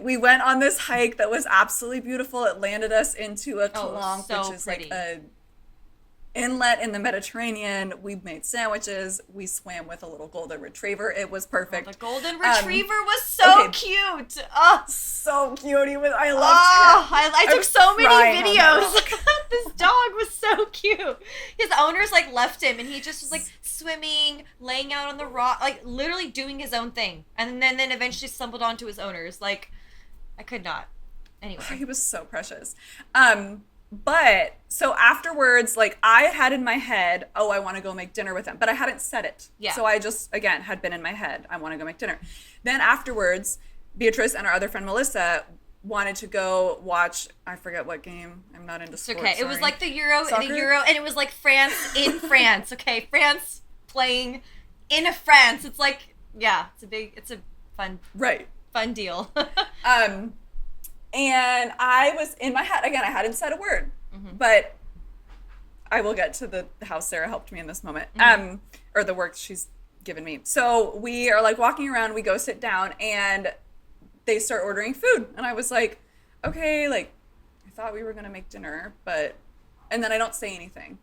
We went on this hike that was absolutely beautiful. It landed us into a Calanque, so which is pretty. like a inlet in the Mediterranean. We made sandwiches. We swam with a little golden retriever. It was perfect. The golden retriever was so cute. Oh, so cute. I loved oh, him. I took was so many crying on videos. that This dog was so cute. His owners like left him, and he just was like swimming, laying out on the rock, like literally doing his own thing, and then eventually stumbled onto his owners. Like, I could not. Anyway, He was so precious. But so afterwards, like I had in my head, oh, I want to go make dinner with him, but I hadn't said it. Yeah. So I just, again, had been in my head, I want to go make dinner. Then afterwards, Beatrice and our other friend Melissa wanted to go watch, I forget what game. I'm not into sports. okay. It was sorry. like the Euro, Soccer? and it was like France in France. Okay, France playing in France. It's like, yeah, it's a fun deal. And I was in my head, again, I hadn't said a word, but I will get to the how Sarah helped me in this moment, or the work she's given me. So we are like walking around, we go sit down, and they start ordering food. And I was like, okay, like, I thought we were going to make dinner, and then I don't say anything.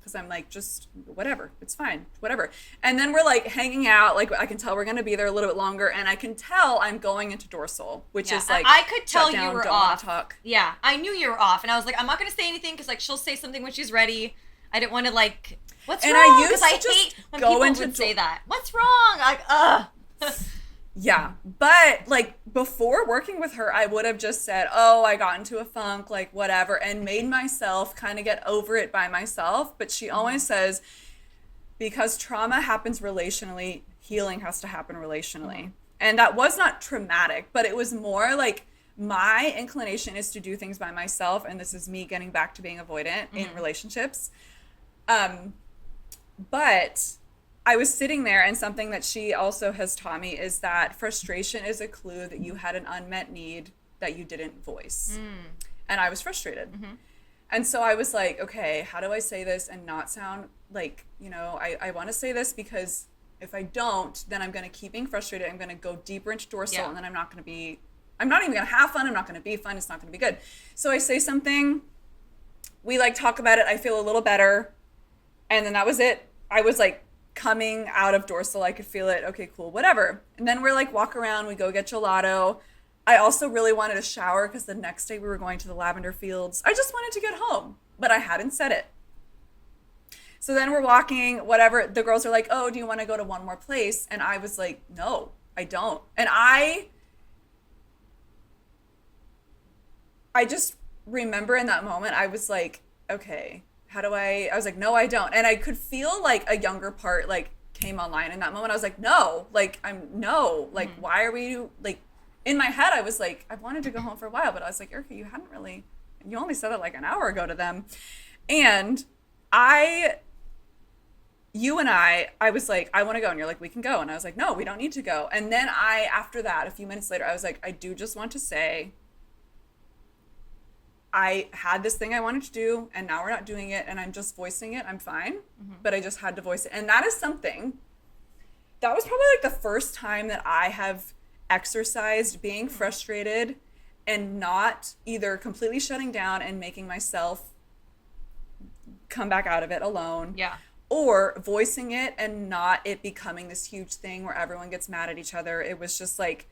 Because I'm like, just whatever, it's fine, whatever. And then we're like hanging out, like I can tell we're gonna be there a little bit longer, and I can tell I'm going into dorsal, which is like, I could tell shut down, you were don't wanna off. talk. Yeah, I knew you were off, and I was like, I'm not gonna say anything because like she'll say something when she's ready. I didn't want to like, what's And wrong? I used Because to I just hate when go people into would say that. What's wrong? Like, ugh. Yeah. But like before working with her, I would have just said, oh, I got into a funk, like whatever, and made myself kind of get over it by myself. But she always says, because trauma happens relationally, healing has to happen relationally. And that was not traumatic, but it was more like my inclination is to do things by myself. And this is me getting back to being avoidant in relationships. Um, but I was sitting there, and something that she also has taught me is that frustration is a clue that you had an unmet need that you didn't voice. And I was frustrated. And so I was like, okay, how do I say this and not sound like, I want to say this because if I don't, then I'm going to keep being frustrated. I'm going to go deeper into dorsal, and then I'm not even going to have fun. I'm not going to be fun. It's not going to be good. So I say something, we like talk about it. I feel a little better. And then that was it. I was like coming out of dorsal. I could feel it. Okay, cool, whatever. And then we're like walk around, we go get gelato. I also really wanted a shower because the next day we were going to the lavender fields. I just wanted to get home, but I hadn't said it. So then we're walking, whatever. The girls are like, oh, do you want to go to one more place? And I was like, no, I don't. And I just remember in that moment, I was like, okay, I was like, no, I don't. And I could feel like a younger part like came online in that moment. I was like, no, like why are we like, in my head, I was like, I've wanted to go home for a while, but I was like, Erica, you only said it like an hour ago to them. And you and I was like, I want to go. And you're like, we can go. And I was like, no, we don't need to go. And then after that, a few minutes later, I was like, I do just want to say, I had this thing I wanted to do, and now we're not doing it, and I'm just voicing it. I'm fine, but I just had to voice it. And that is something, that was probably like the first time that I have exercised being frustrated and not either completely shutting down and making myself come back out of it alone. Yeah. Or voicing it and not it becoming this huge thing where everyone gets mad at each other. It was just like,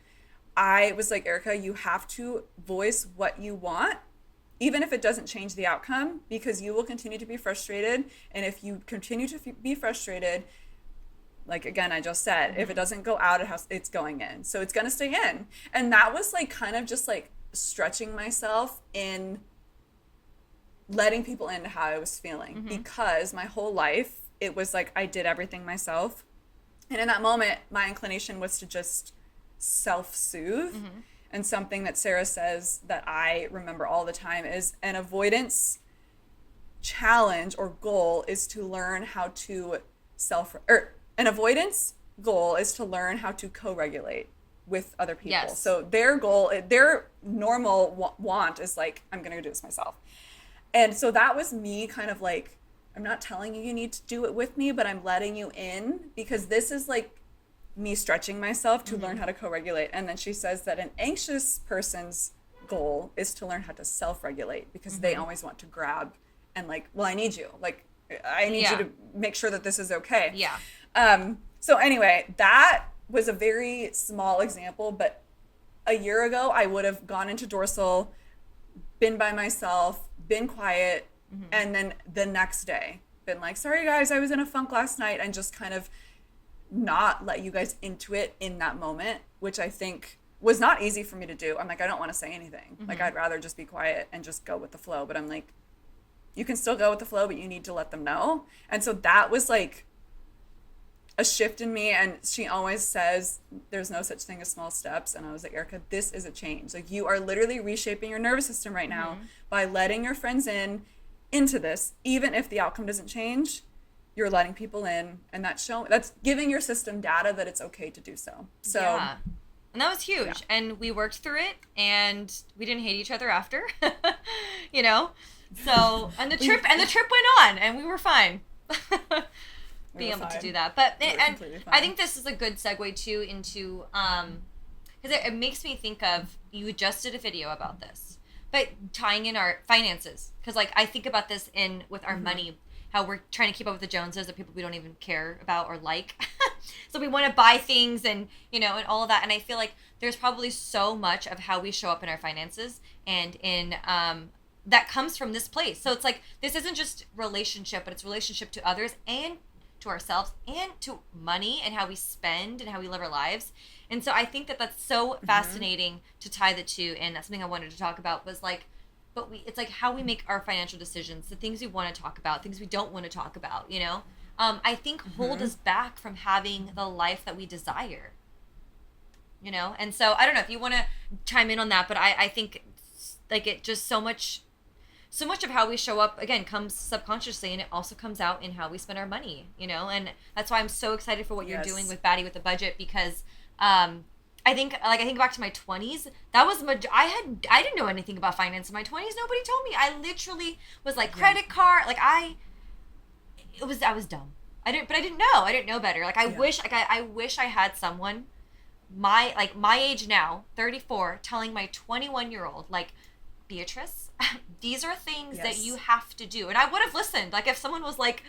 I was like, Erica, you have to voice what you want, even if it doesn't change the outcome, because you will continue to be frustrated. And if you continue to be frustrated, like, again, I just said, if it doesn't go out, it's going in. So it's going to stay in. And that was like kind of just like stretching myself in letting people into how I was feeling, because my whole life, it was like I did everything myself. And in that moment, my inclination was to just self-soothe. And something that Sarah says that I remember all the time is an avoidance challenge or goal is to learn how to an avoidance goal is to learn how to co-regulate with other people. Yes. So their goal, their normal want is like, I'm going to do this myself. And so that was me kind of like, I'm not telling you need to do it with me, but I'm letting you in, because this is like me stretching myself to learn how to co-regulate. And then she says that an anxious person's goal is to learn how to self-regulate, because they always want to grab and like, well, I need you. Like, I need you to make sure that this is okay. Yeah. So anyway, that was a very small example, but a year ago, I would have gone into dorsal, been by myself, been quiet, and then the next day been like, sorry guys, I was in a funk last night, and just kind of not let you guys into it in that moment, which I think was not easy for me to do. I'm like, I don't want to say anything. Like, I'd rather just be quiet and just go with the flow. But I'm like, you can still go with the flow, but you need to let them know. And so that was like a shift in me. And she always says there's no such thing as small steps. And I was like, Erica, this is a change. Like, you are literally reshaping your nervous system right now by letting your friends into this. Even if the outcome doesn't change, you're letting people in, and that's giving your system data that it's okay to do so. So yeah. And that was huge. And we worked through it, and we didn't hate each other after. So, and the trip went on, and we were fine. Being able to do that. But and I think this is a good segue too into because it makes me think of, you just did a video about this, but tying in our finances, because like I think about this with our money, how we're trying to keep up with the Joneses, the people we don't even care about or like. So we want to buy things and and all of that. And I feel like there's probably so much of how we show up in our finances and in that comes from this place. So it's like, this isn't just relationship, but it's relationship to others and to ourselves and to money and how we spend and how we live our lives. And so I think that that's so fascinating to tie the two. And that's something I wanted to talk about was like, it's like how we make our financial decisions, the things we want to talk about, things we don't want to talk about, you know? I think hold us back from having the life that we desire, you know? And so I don't know if you want to chime in on that, but I think like it just so much of how we show up again comes subconsciously, and it also comes out in how we spend our money, you know? And that's why I'm so excited for what you're doing with Batty with the budget, because I think back to my 20s. That was I didn't know anything about finance in my 20s. Nobody told me. I literally was like credit card. Like I was dumb. I didn't know. I didn't know better. Like I wish I had someone my age now, 34, telling my 21-year-old like, Beatrice, these are things that you have to do. And I would have listened. Like if someone was like,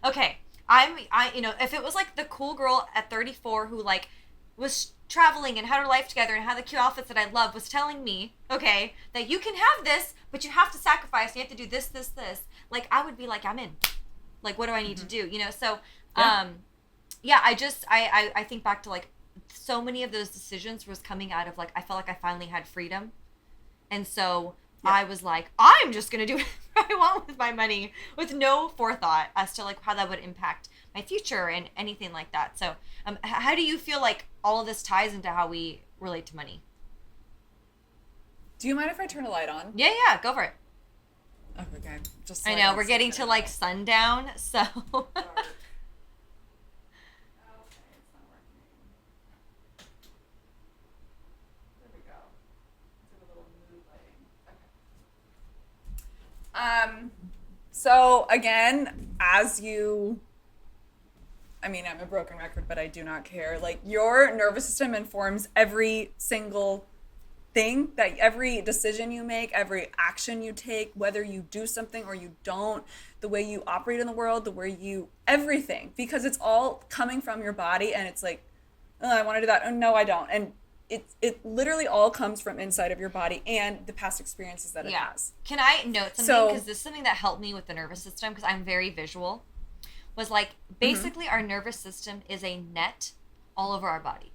okay, if it was like the cool girl at 34 who like was traveling and had her life together and had the cute outfits that I love was telling me, okay, that you can have this, but you have to sacrifice. You have to do this. Like, I would be like, I'm in. Like, what do I need to do? You know? So, I think back to like so many of those decisions was coming out of like, I felt like I finally had freedom. And so I was like, I'm just going to do what I want with my money with no forethought as to like how that would impact my future and anything like that. So how do you feel like all of this ties into how we relate to money? Do you mind if I turn a light on? Yeah, go for it. Okay. Just so I know, we're getting to like sundown, so. Okay, it's not working. There we go. Let's do a little mood lighting. Okay. So again, I'm a broken record, but I do not care. Like, your nervous system informs every single thing, that every decision you make, every action you take, whether you do something or you don't, the way you operate in the world, everything, because it's all coming from your body. And it's like, oh, I want to do that. Oh, no, I don't. And it literally all comes from inside of your body and the past experiences that it has. Can I note something? Because this is something that helped me with the nervous system, because I'm very visual. Was like, basically our nervous system is a net all over our body.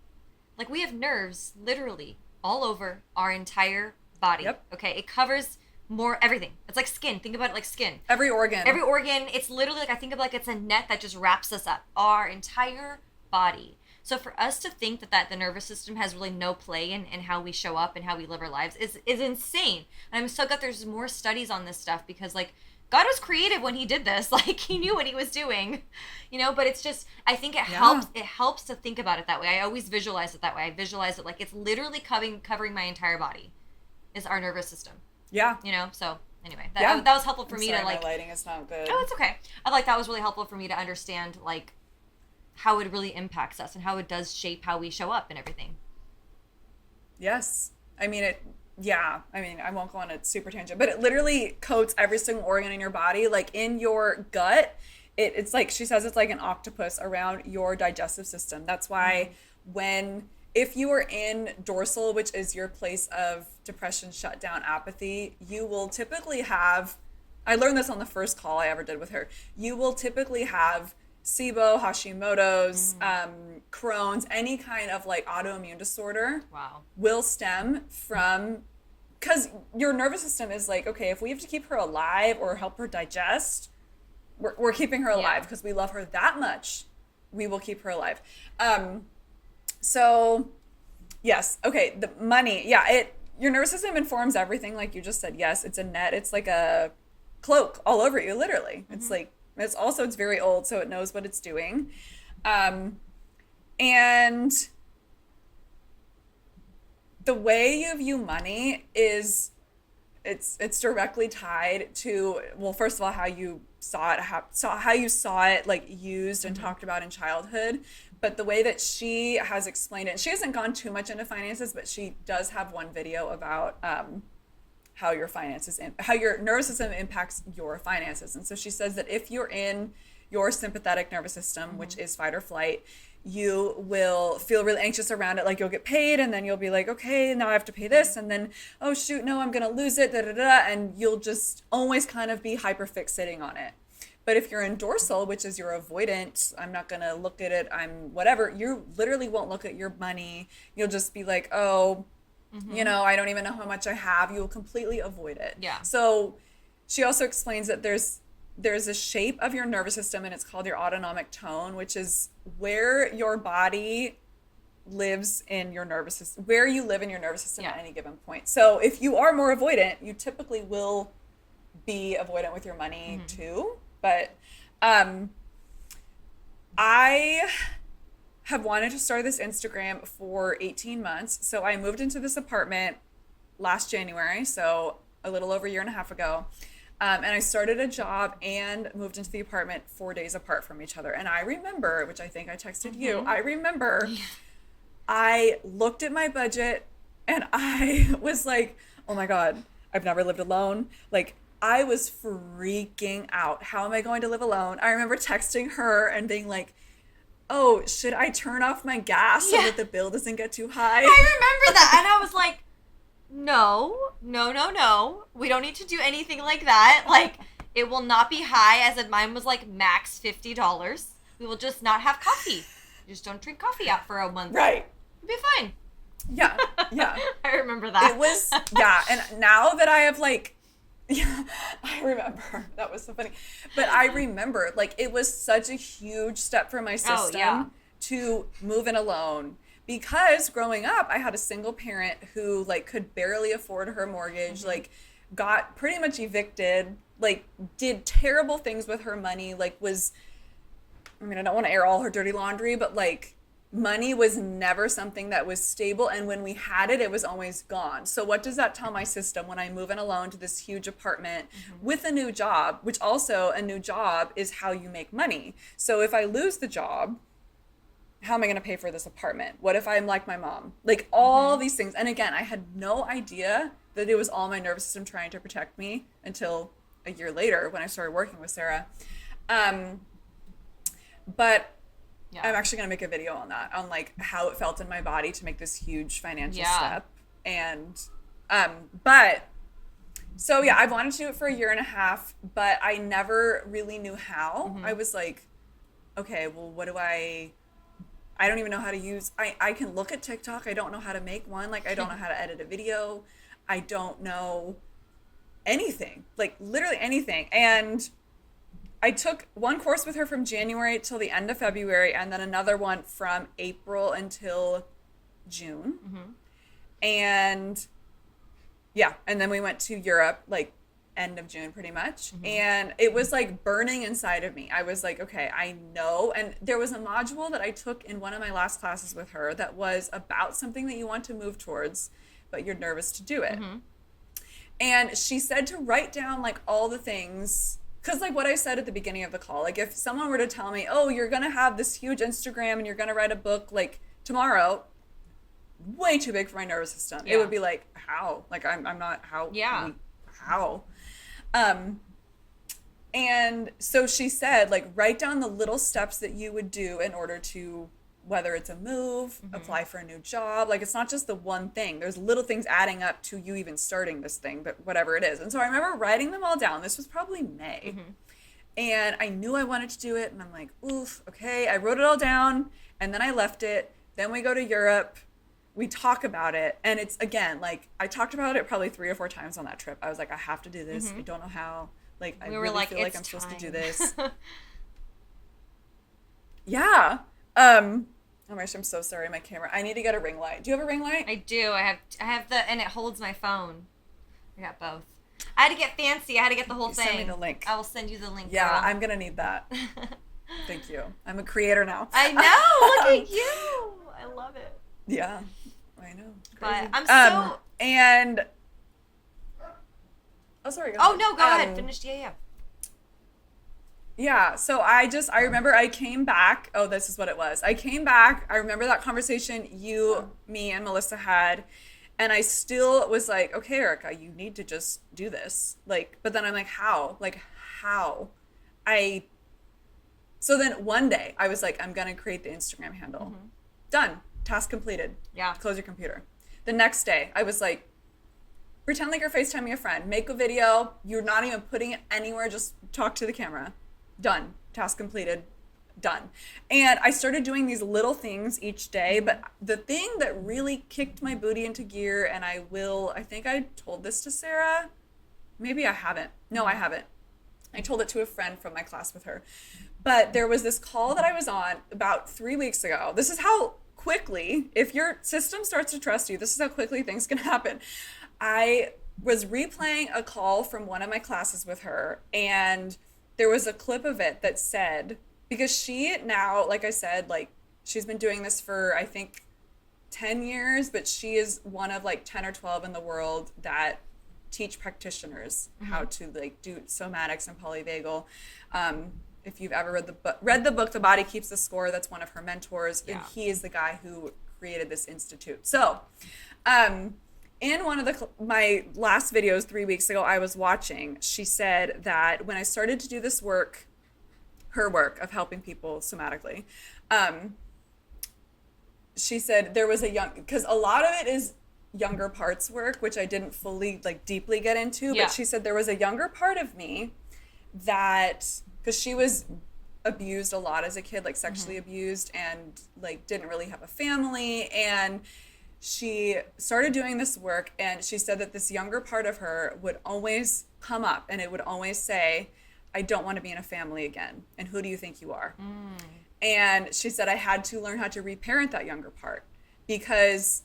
Like, we have nerves literally all over our entire body. Yep. Okay, it covers everything. It's like skin. Think about it like skin. Every organ. It's literally like, I think of like it's a net that just wraps us up, our entire body. So for us to think that the nervous system has really no play in how we show up and how we live our lives is insane. And I'm so glad there's more studies on this stuff, because like, God was creative when he did this. Like, he knew what he was doing, you know, but it's just, I think it helps to think about it that way. I always visualize it that way. I visualize it like it's literally covering my entire body is our nervous system. Yeah. You know, so anyway, that was helpful for me to like. My lighting is not good. Oh, it's okay. That was really helpful for me to understand like how it really impacts us and how it does shape how we show up and everything. Yes. I won't go on a super tangent, but it literally coats every single organ in your body. Like, in your gut, it's like, she says it's like an octopus around your digestive system. That's why if you are in dorsal, which is your place of depression, shutdown, apathy, you will typically have, I learned this on the first call I ever did with her, you will typically have SIBO, Hashimoto's, Crohn's, any kind of like autoimmune disorder. Will stem from, because your nervous system is like, okay, if we have to keep her alive or help her digest, we're keeping her alive because we love her that much. We will keep her alive. So yes, okay, the money, your nervous system informs everything, like you just said. Yes, it's a net. It's like a cloak all over you, literally. It's like, it's very old, so it knows what it's doing. And the way you view money is, it's directly tied to, well, first of all, how you saw it like used and talked about in childhood. But the way that she has explained it, she hasn't gone too much into finances, but she does have one video about how your nervous system impacts your finances. And so she says that if you're in your sympathetic nervous system, which is fight or flight, you will feel really anxious around it. Like, you'll get paid and then you'll be like, okay, now I have to pay this. And then, oh shoot, no, I'm going to lose it. And you'll just always kind of be hyper fixating on it. But if you're in dorsal, which is your avoidant, I'm not going to look at it, I'm whatever, you literally won't look at your money. You'll just be like, oh, I don't even know how much I have. You will completely avoid it. Yeah. So she also explains that there's a shape of your nervous system, and it's called your autonomic tone, which is where your body lives in your nervous system, where you live in your nervous system at any given point. So if you are more avoidant, you typically will be avoidant with your money too. But I have wanted to start this Instagram for 18 months. So I moved into this apartment last January, so a little over a year and a half ago. And I started a job and moved into the apartment 4 days apart from each other. And I remember, which I think I texted you, I remember I looked at my budget and I was like, oh my God, I've never lived alone. Like, I was freaking out. How am I going to live alone? I remember texting her and being like, oh, should I turn off my gas so that the bill doesn't get too high? I remember that. And I was like, no. We don't need to do anything like that. Like, it will not be high, as in mine was like max $50. We will just not have coffee. You just don't drink coffee out for a month. Right. It'll be fine. Yeah. I remember that. It was, and now that I have like, I remember. That was so funny. But I remember, like, it was such a huge step for my system to move in alone. Because growing up, I had a single parent who, like, could barely afford her mortgage, like, got pretty much evicted, like, did terrible things with her money, like, I don't want to air all her dirty laundry, but, like, money was never something that was stable, and when we had it, it was always gone. So what does that tell my system when I move in alone to this huge apartment with a new job, which also a new job is how you make money. So if I lose the job, how am I going to pay for this apartment? What if I'm like my mom? Like, all these things. And again, I had no idea that it was all my nervous system trying to protect me until a year later when I started working with Sarah. But I'm actually going to make a video on that, on like how it felt in my body to make this huge financial step. And, so I've wanted to do it for a year and a half, but I never really knew how. I was like, okay, well, what do I don't even know how to use, I can look at TikTok. I don't know how to make one. Like, I don't know how to edit a video. I don't know anything, like literally anything. And I took one course with her from January till the end of February, and then another one from April until June. And and then we went to Europe, like end of June pretty much. And it was like burning inside of me. I was like, okay, I know. And there was a module that I took in one of my last classes with her that was about something that you want to move towards, but you're nervous to do it. And she said to write down like all the things, because like what I said at the beginning of the call, like if someone were to tell me, oh, you're going to have this huge Instagram and you're going to write a book like tomorrow, way too big for my nervous system. It would be like, how? Like I'm not, how? How? And so she said, like, write down the little steps that you would do in order to, whether it's a move, apply for a new job. Like, it's not just the one thing. There's little things adding up to you even starting this thing, but whatever it is. And so I remember writing them all down. This was probably May. And I knew I wanted to do it. And I'm like, oof, okay. I wrote it all down and then I left it. Then we go to Europe. We talk about it. And it's, again, like, I talked about it probably 3 or 4 times on that trip. I was like, I have to do this. I don't know how. Like, I really feel like I'm supposed to do this. Oh my gosh, I'm so sorry, my camera. I need to get a ring light. Do you have a ring light? I do. I have the, and it holds my phone. I got both. I had to get fancy. I had to get the whole thing. Send me the link. I will send you the link. Yeah, girl. I'm gonna need that. Thank you. I'm a creator now. I know. Look at you. I love it. Yeah, I know. Crazy. But I'm so. And. Oh, sorry. Oh no, go ahead. Finish. Yeah. Yeah, so I remember I came back. Oh, this is what it was. I came back. I remember that conversation you, me, and Melissa had. And I still was like, okay, Erica, you need to just do this. Like, but then I'm like, how? Like, how? So then one day I was like, I'm going to create the Instagram handle. Done. Task completed. Yeah. Close your computer. The next day I was like, pretend like you're FaceTiming a friend. Make a video. You're not even putting it anywhere. Just talk to the camera. done, task completed, done. And I started doing these little things each day, but the thing that really kicked my booty into gear, and I think I told this to Sarah. Maybe I haven't. No, I haven't. I told it to a friend from my class with her. But there was this call that I was on about 3 weeks ago. This is how quickly, if your system starts to trust you, this is how quickly things can happen. I was replaying a call from one of my classes with her, and there was a clip of it that said, because she now, like I said, like she's been doing this for, I think, 10 years, but she is one of like 10 or 12 in the world that teach practitioners how to like do somatics and polyvagal. If you've ever read the book The Body Keeps the Score, that's one of her mentors, and he is the guy who created this institute. So in one of my last videos 3 weeks ago I was watching, she said that when I started to do this work, her work of helping people somatically, she said there was because a lot of it is younger parts work, which I didn't fully like deeply get into, but she said there was a younger part of me that, because she was abused a lot as a kid, like sexually abused, and like didn't really have a family, and she started doing this work, and she said that this younger part of her would always come up and it would always say, I don't want to be in a family again, and who do you think you are? And she said I had to learn how to reparent that younger part, because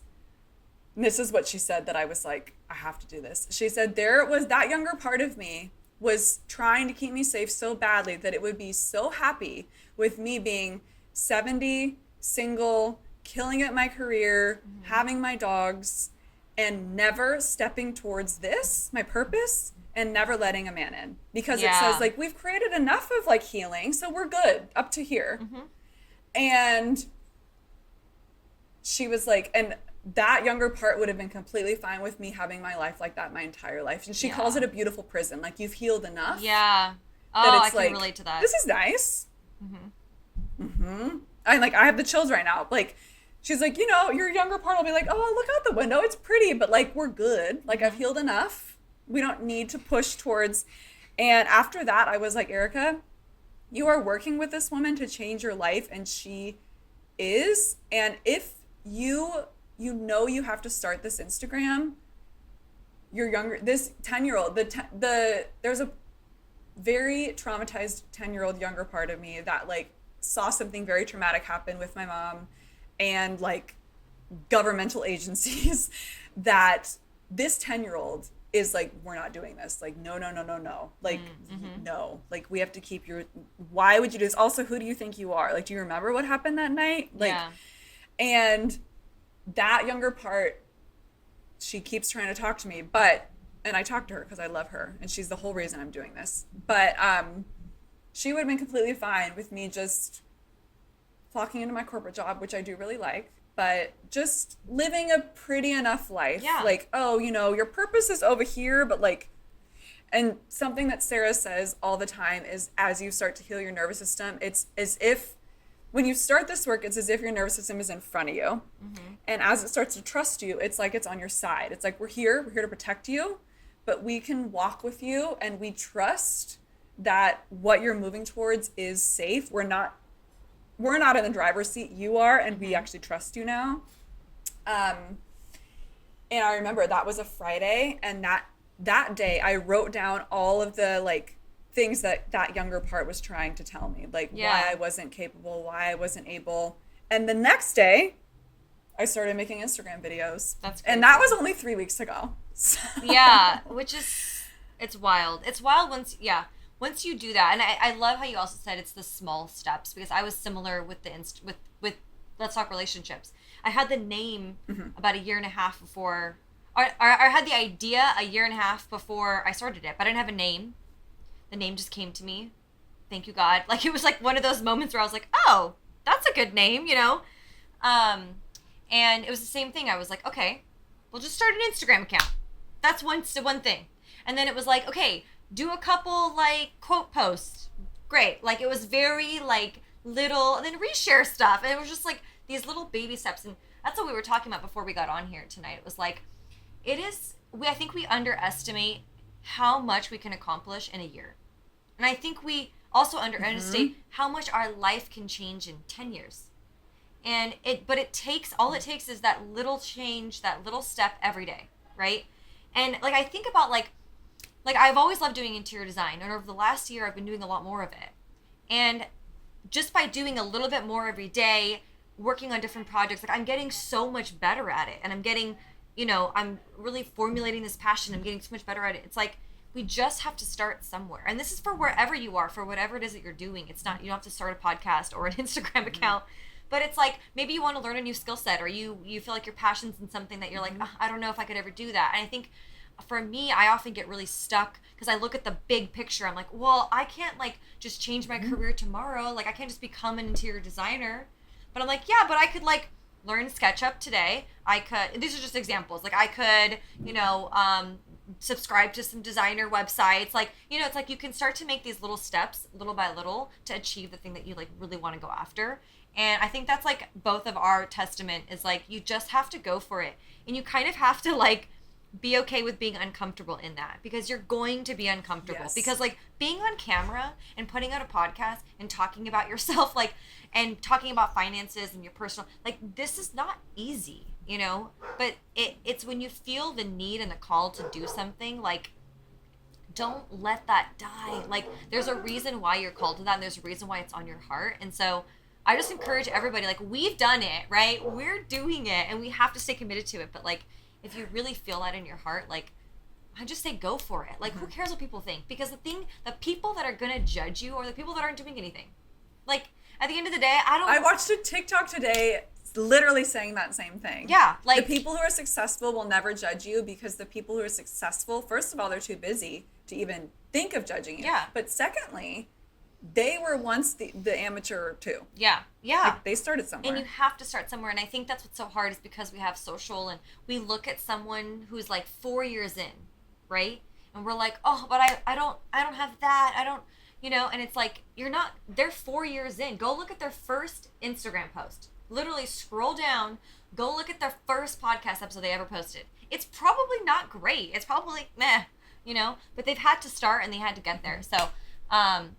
this is what she said that I was like, I have to do this. She said there was that younger part of me was trying to keep me safe so badly that it would be so happy with me being 70, single, killing at my career, having my dogs, and never stepping towards this, my purpose, and never letting a man in. Because it says, like, we've created enough of, like, healing, so we're good up to here. And she was like, and that younger part would have been completely fine with me having my life like that my entire life. And she calls it a beautiful prison. Like, you've healed enough. Yeah. Oh, that I it's can like, relate to that. This is nice. I have the chills right now. Like, she's like, you know, your younger part will be like, oh, look out the window. It's pretty, but like, we're good. Like, I've healed enough. We don't need to push towards. And after that, I was like, Erica, you are working with this woman to change your life, and she is. And if you know you have to start this Instagram, you're younger, this 10-year-old, there's a very traumatized 10-year-old younger part of me that like saw something very traumatic happen with my mom and like governmental agencies that this 10-year-old is like, we're not doing this. Like, no. Like, no. Like, we have to keep why would you do this? Also, who do you think you are? Like, do you remember what happened that night? Like, and that younger part, she keeps trying to talk to me, and I talk to her because I love her, and she's the whole reason I'm doing this. But she would have been completely fine with me just clocking into my corporate job, which I do really like, but just living a pretty enough life. Like, oh, you know, your purpose is over here, but like, and something that Sarah says all the time is, as you start to heal your nervous system, it's as if when you start this work, it's as if your nervous system is in front of you. And as it starts to trust you, it's like it's on your side. It's like, we're here to protect you, but we can walk with you, and we trust that what you're moving towards is safe. We're not in the driver's seat, you are, and we actually trust you now. And I remember that was a Friday, and that day I wrote down all of the like things that younger part was trying to tell me, like why I wasn't capable, why I wasn't able. And the next day I started making Instagram videos. That's crazy. And that was only 3 weeks ago. So. Yeah, which is, it's wild. It's wild once you do that. And I love how you also said it's the small steps, because I was similar with with Let's Talk Relationships. I had the name about a year and a half before, or I had the idea a year and a half before I started it, but I didn't have a name. The name just came to me. Thank you, God. Like, it was like one of those moments where I was like, oh, that's a good name, you know? And it was the same thing. I was like, okay, we'll just start an Instagram account. That's one thing. And then it was like, okay, do a couple, like, quote posts. Great. Like, it was very, like, little, and then reshare stuff. And it was just, like, these little baby steps. And that's what we were talking about before we got on here tonight. It was like, I think we underestimate how much we can accomplish in a year. And I think we also underestimate how much our life can change in 10 years. But it takes is that little change, that little step every day, right? And like I think about like I've always loved doing interior design, and over the last year I've been doing a lot more of it. And just by doing a little bit more every day, working on different projects, like I'm getting so much better at it, and I'm getting, I'm really formulating this passion. I'm getting so much better at it. It's like we just have to start somewhere, and this is for wherever you are, for whatever it is that you're doing. It's not, you don't have to start a podcast or an Instagram account. But it's like, maybe you want to learn a new skill set, or you feel like your passion's in something that you're like, I don't know if I could ever do that. And I think for me, I often get really stuck because I look at the big picture. I'm like, well, I can't like just change my career tomorrow. Like I can't just become an interior designer. But I'm like, yeah, but I could like learn SketchUp today. I could, these are just examples. Like I could, subscribe to some designer websites. Like, it's like you can start to make these little steps little by little to achieve the thing that you like really want to go after. And I think that's like both of our testament is like, you just have to go for it. And you kind of have to like be okay with being uncomfortable in that, because you're going to be uncomfortable. Yes. Because like being on camera and putting out a podcast and talking about yourself, like, and talking about finances and your personal, like, this is not easy, but it's when you feel the need and the call to do something, like, don't let that die. Like, there's a reason why you're called to that, and there's a reason why it's on your heart. And so I just encourage everybody, like, we've done it, right? We're doing it, and we have to stay committed to it. But like, if you really feel that in your heart, like, I just say go for it. Like, who cares what people think? Because the people that are gonna judge you are the people that aren't doing anything. Like, at the end of the day, I watched a TikTok today literally saying that same thing. Yeah, like, the people who are successful will never judge you, because the people who are successful, first of all, they're too busy to even think of judging you. Yeah. But secondly, they were once the amateur too. Yeah. Like, they started somewhere. And you have to start somewhere. And I think that's what's so hard, is because we have social, and we look at someone who's like 4 years in, right? And we're like, oh, but I don't have that. I don't, and it's like, they're 4 years in. Go look at their first Instagram post. Literally scroll down, go look at their first podcast episode they ever posted. It's probably not great. It's probably meh, but they've had to start and they had to get there. So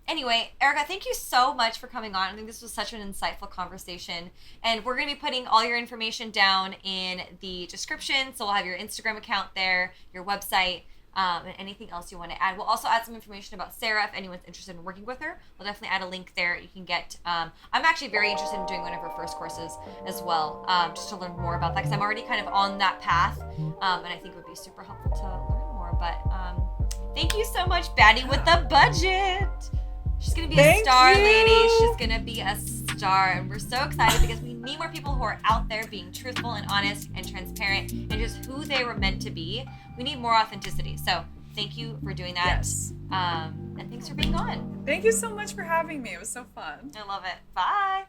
anyway, Erica, thank you so much for coming on. I think this was such an insightful conversation, and we're going to be putting all your information down in the description. So we'll have your Instagram account there, your website, and anything else you want to add. We'll also add some information about Sarah if anyone's interested in working with her. We'll definitely add a link there. You can get, I'm actually very interested in doing one of her first courses as well, just to learn more about that, because I'm already kind of on that path, and I think it would be super helpful to learn more. But thank you so much, Baddie with the budget. She's going to be a star, lady. She's going to be a star. And we're so excited because we need more people who are out there being truthful and honest and transparent and just who they were meant to be. We need more authenticity. So thank you for doing that. Yes. And thanks for being on. Thank you so much for having me. It was so fun. I love it. Bye.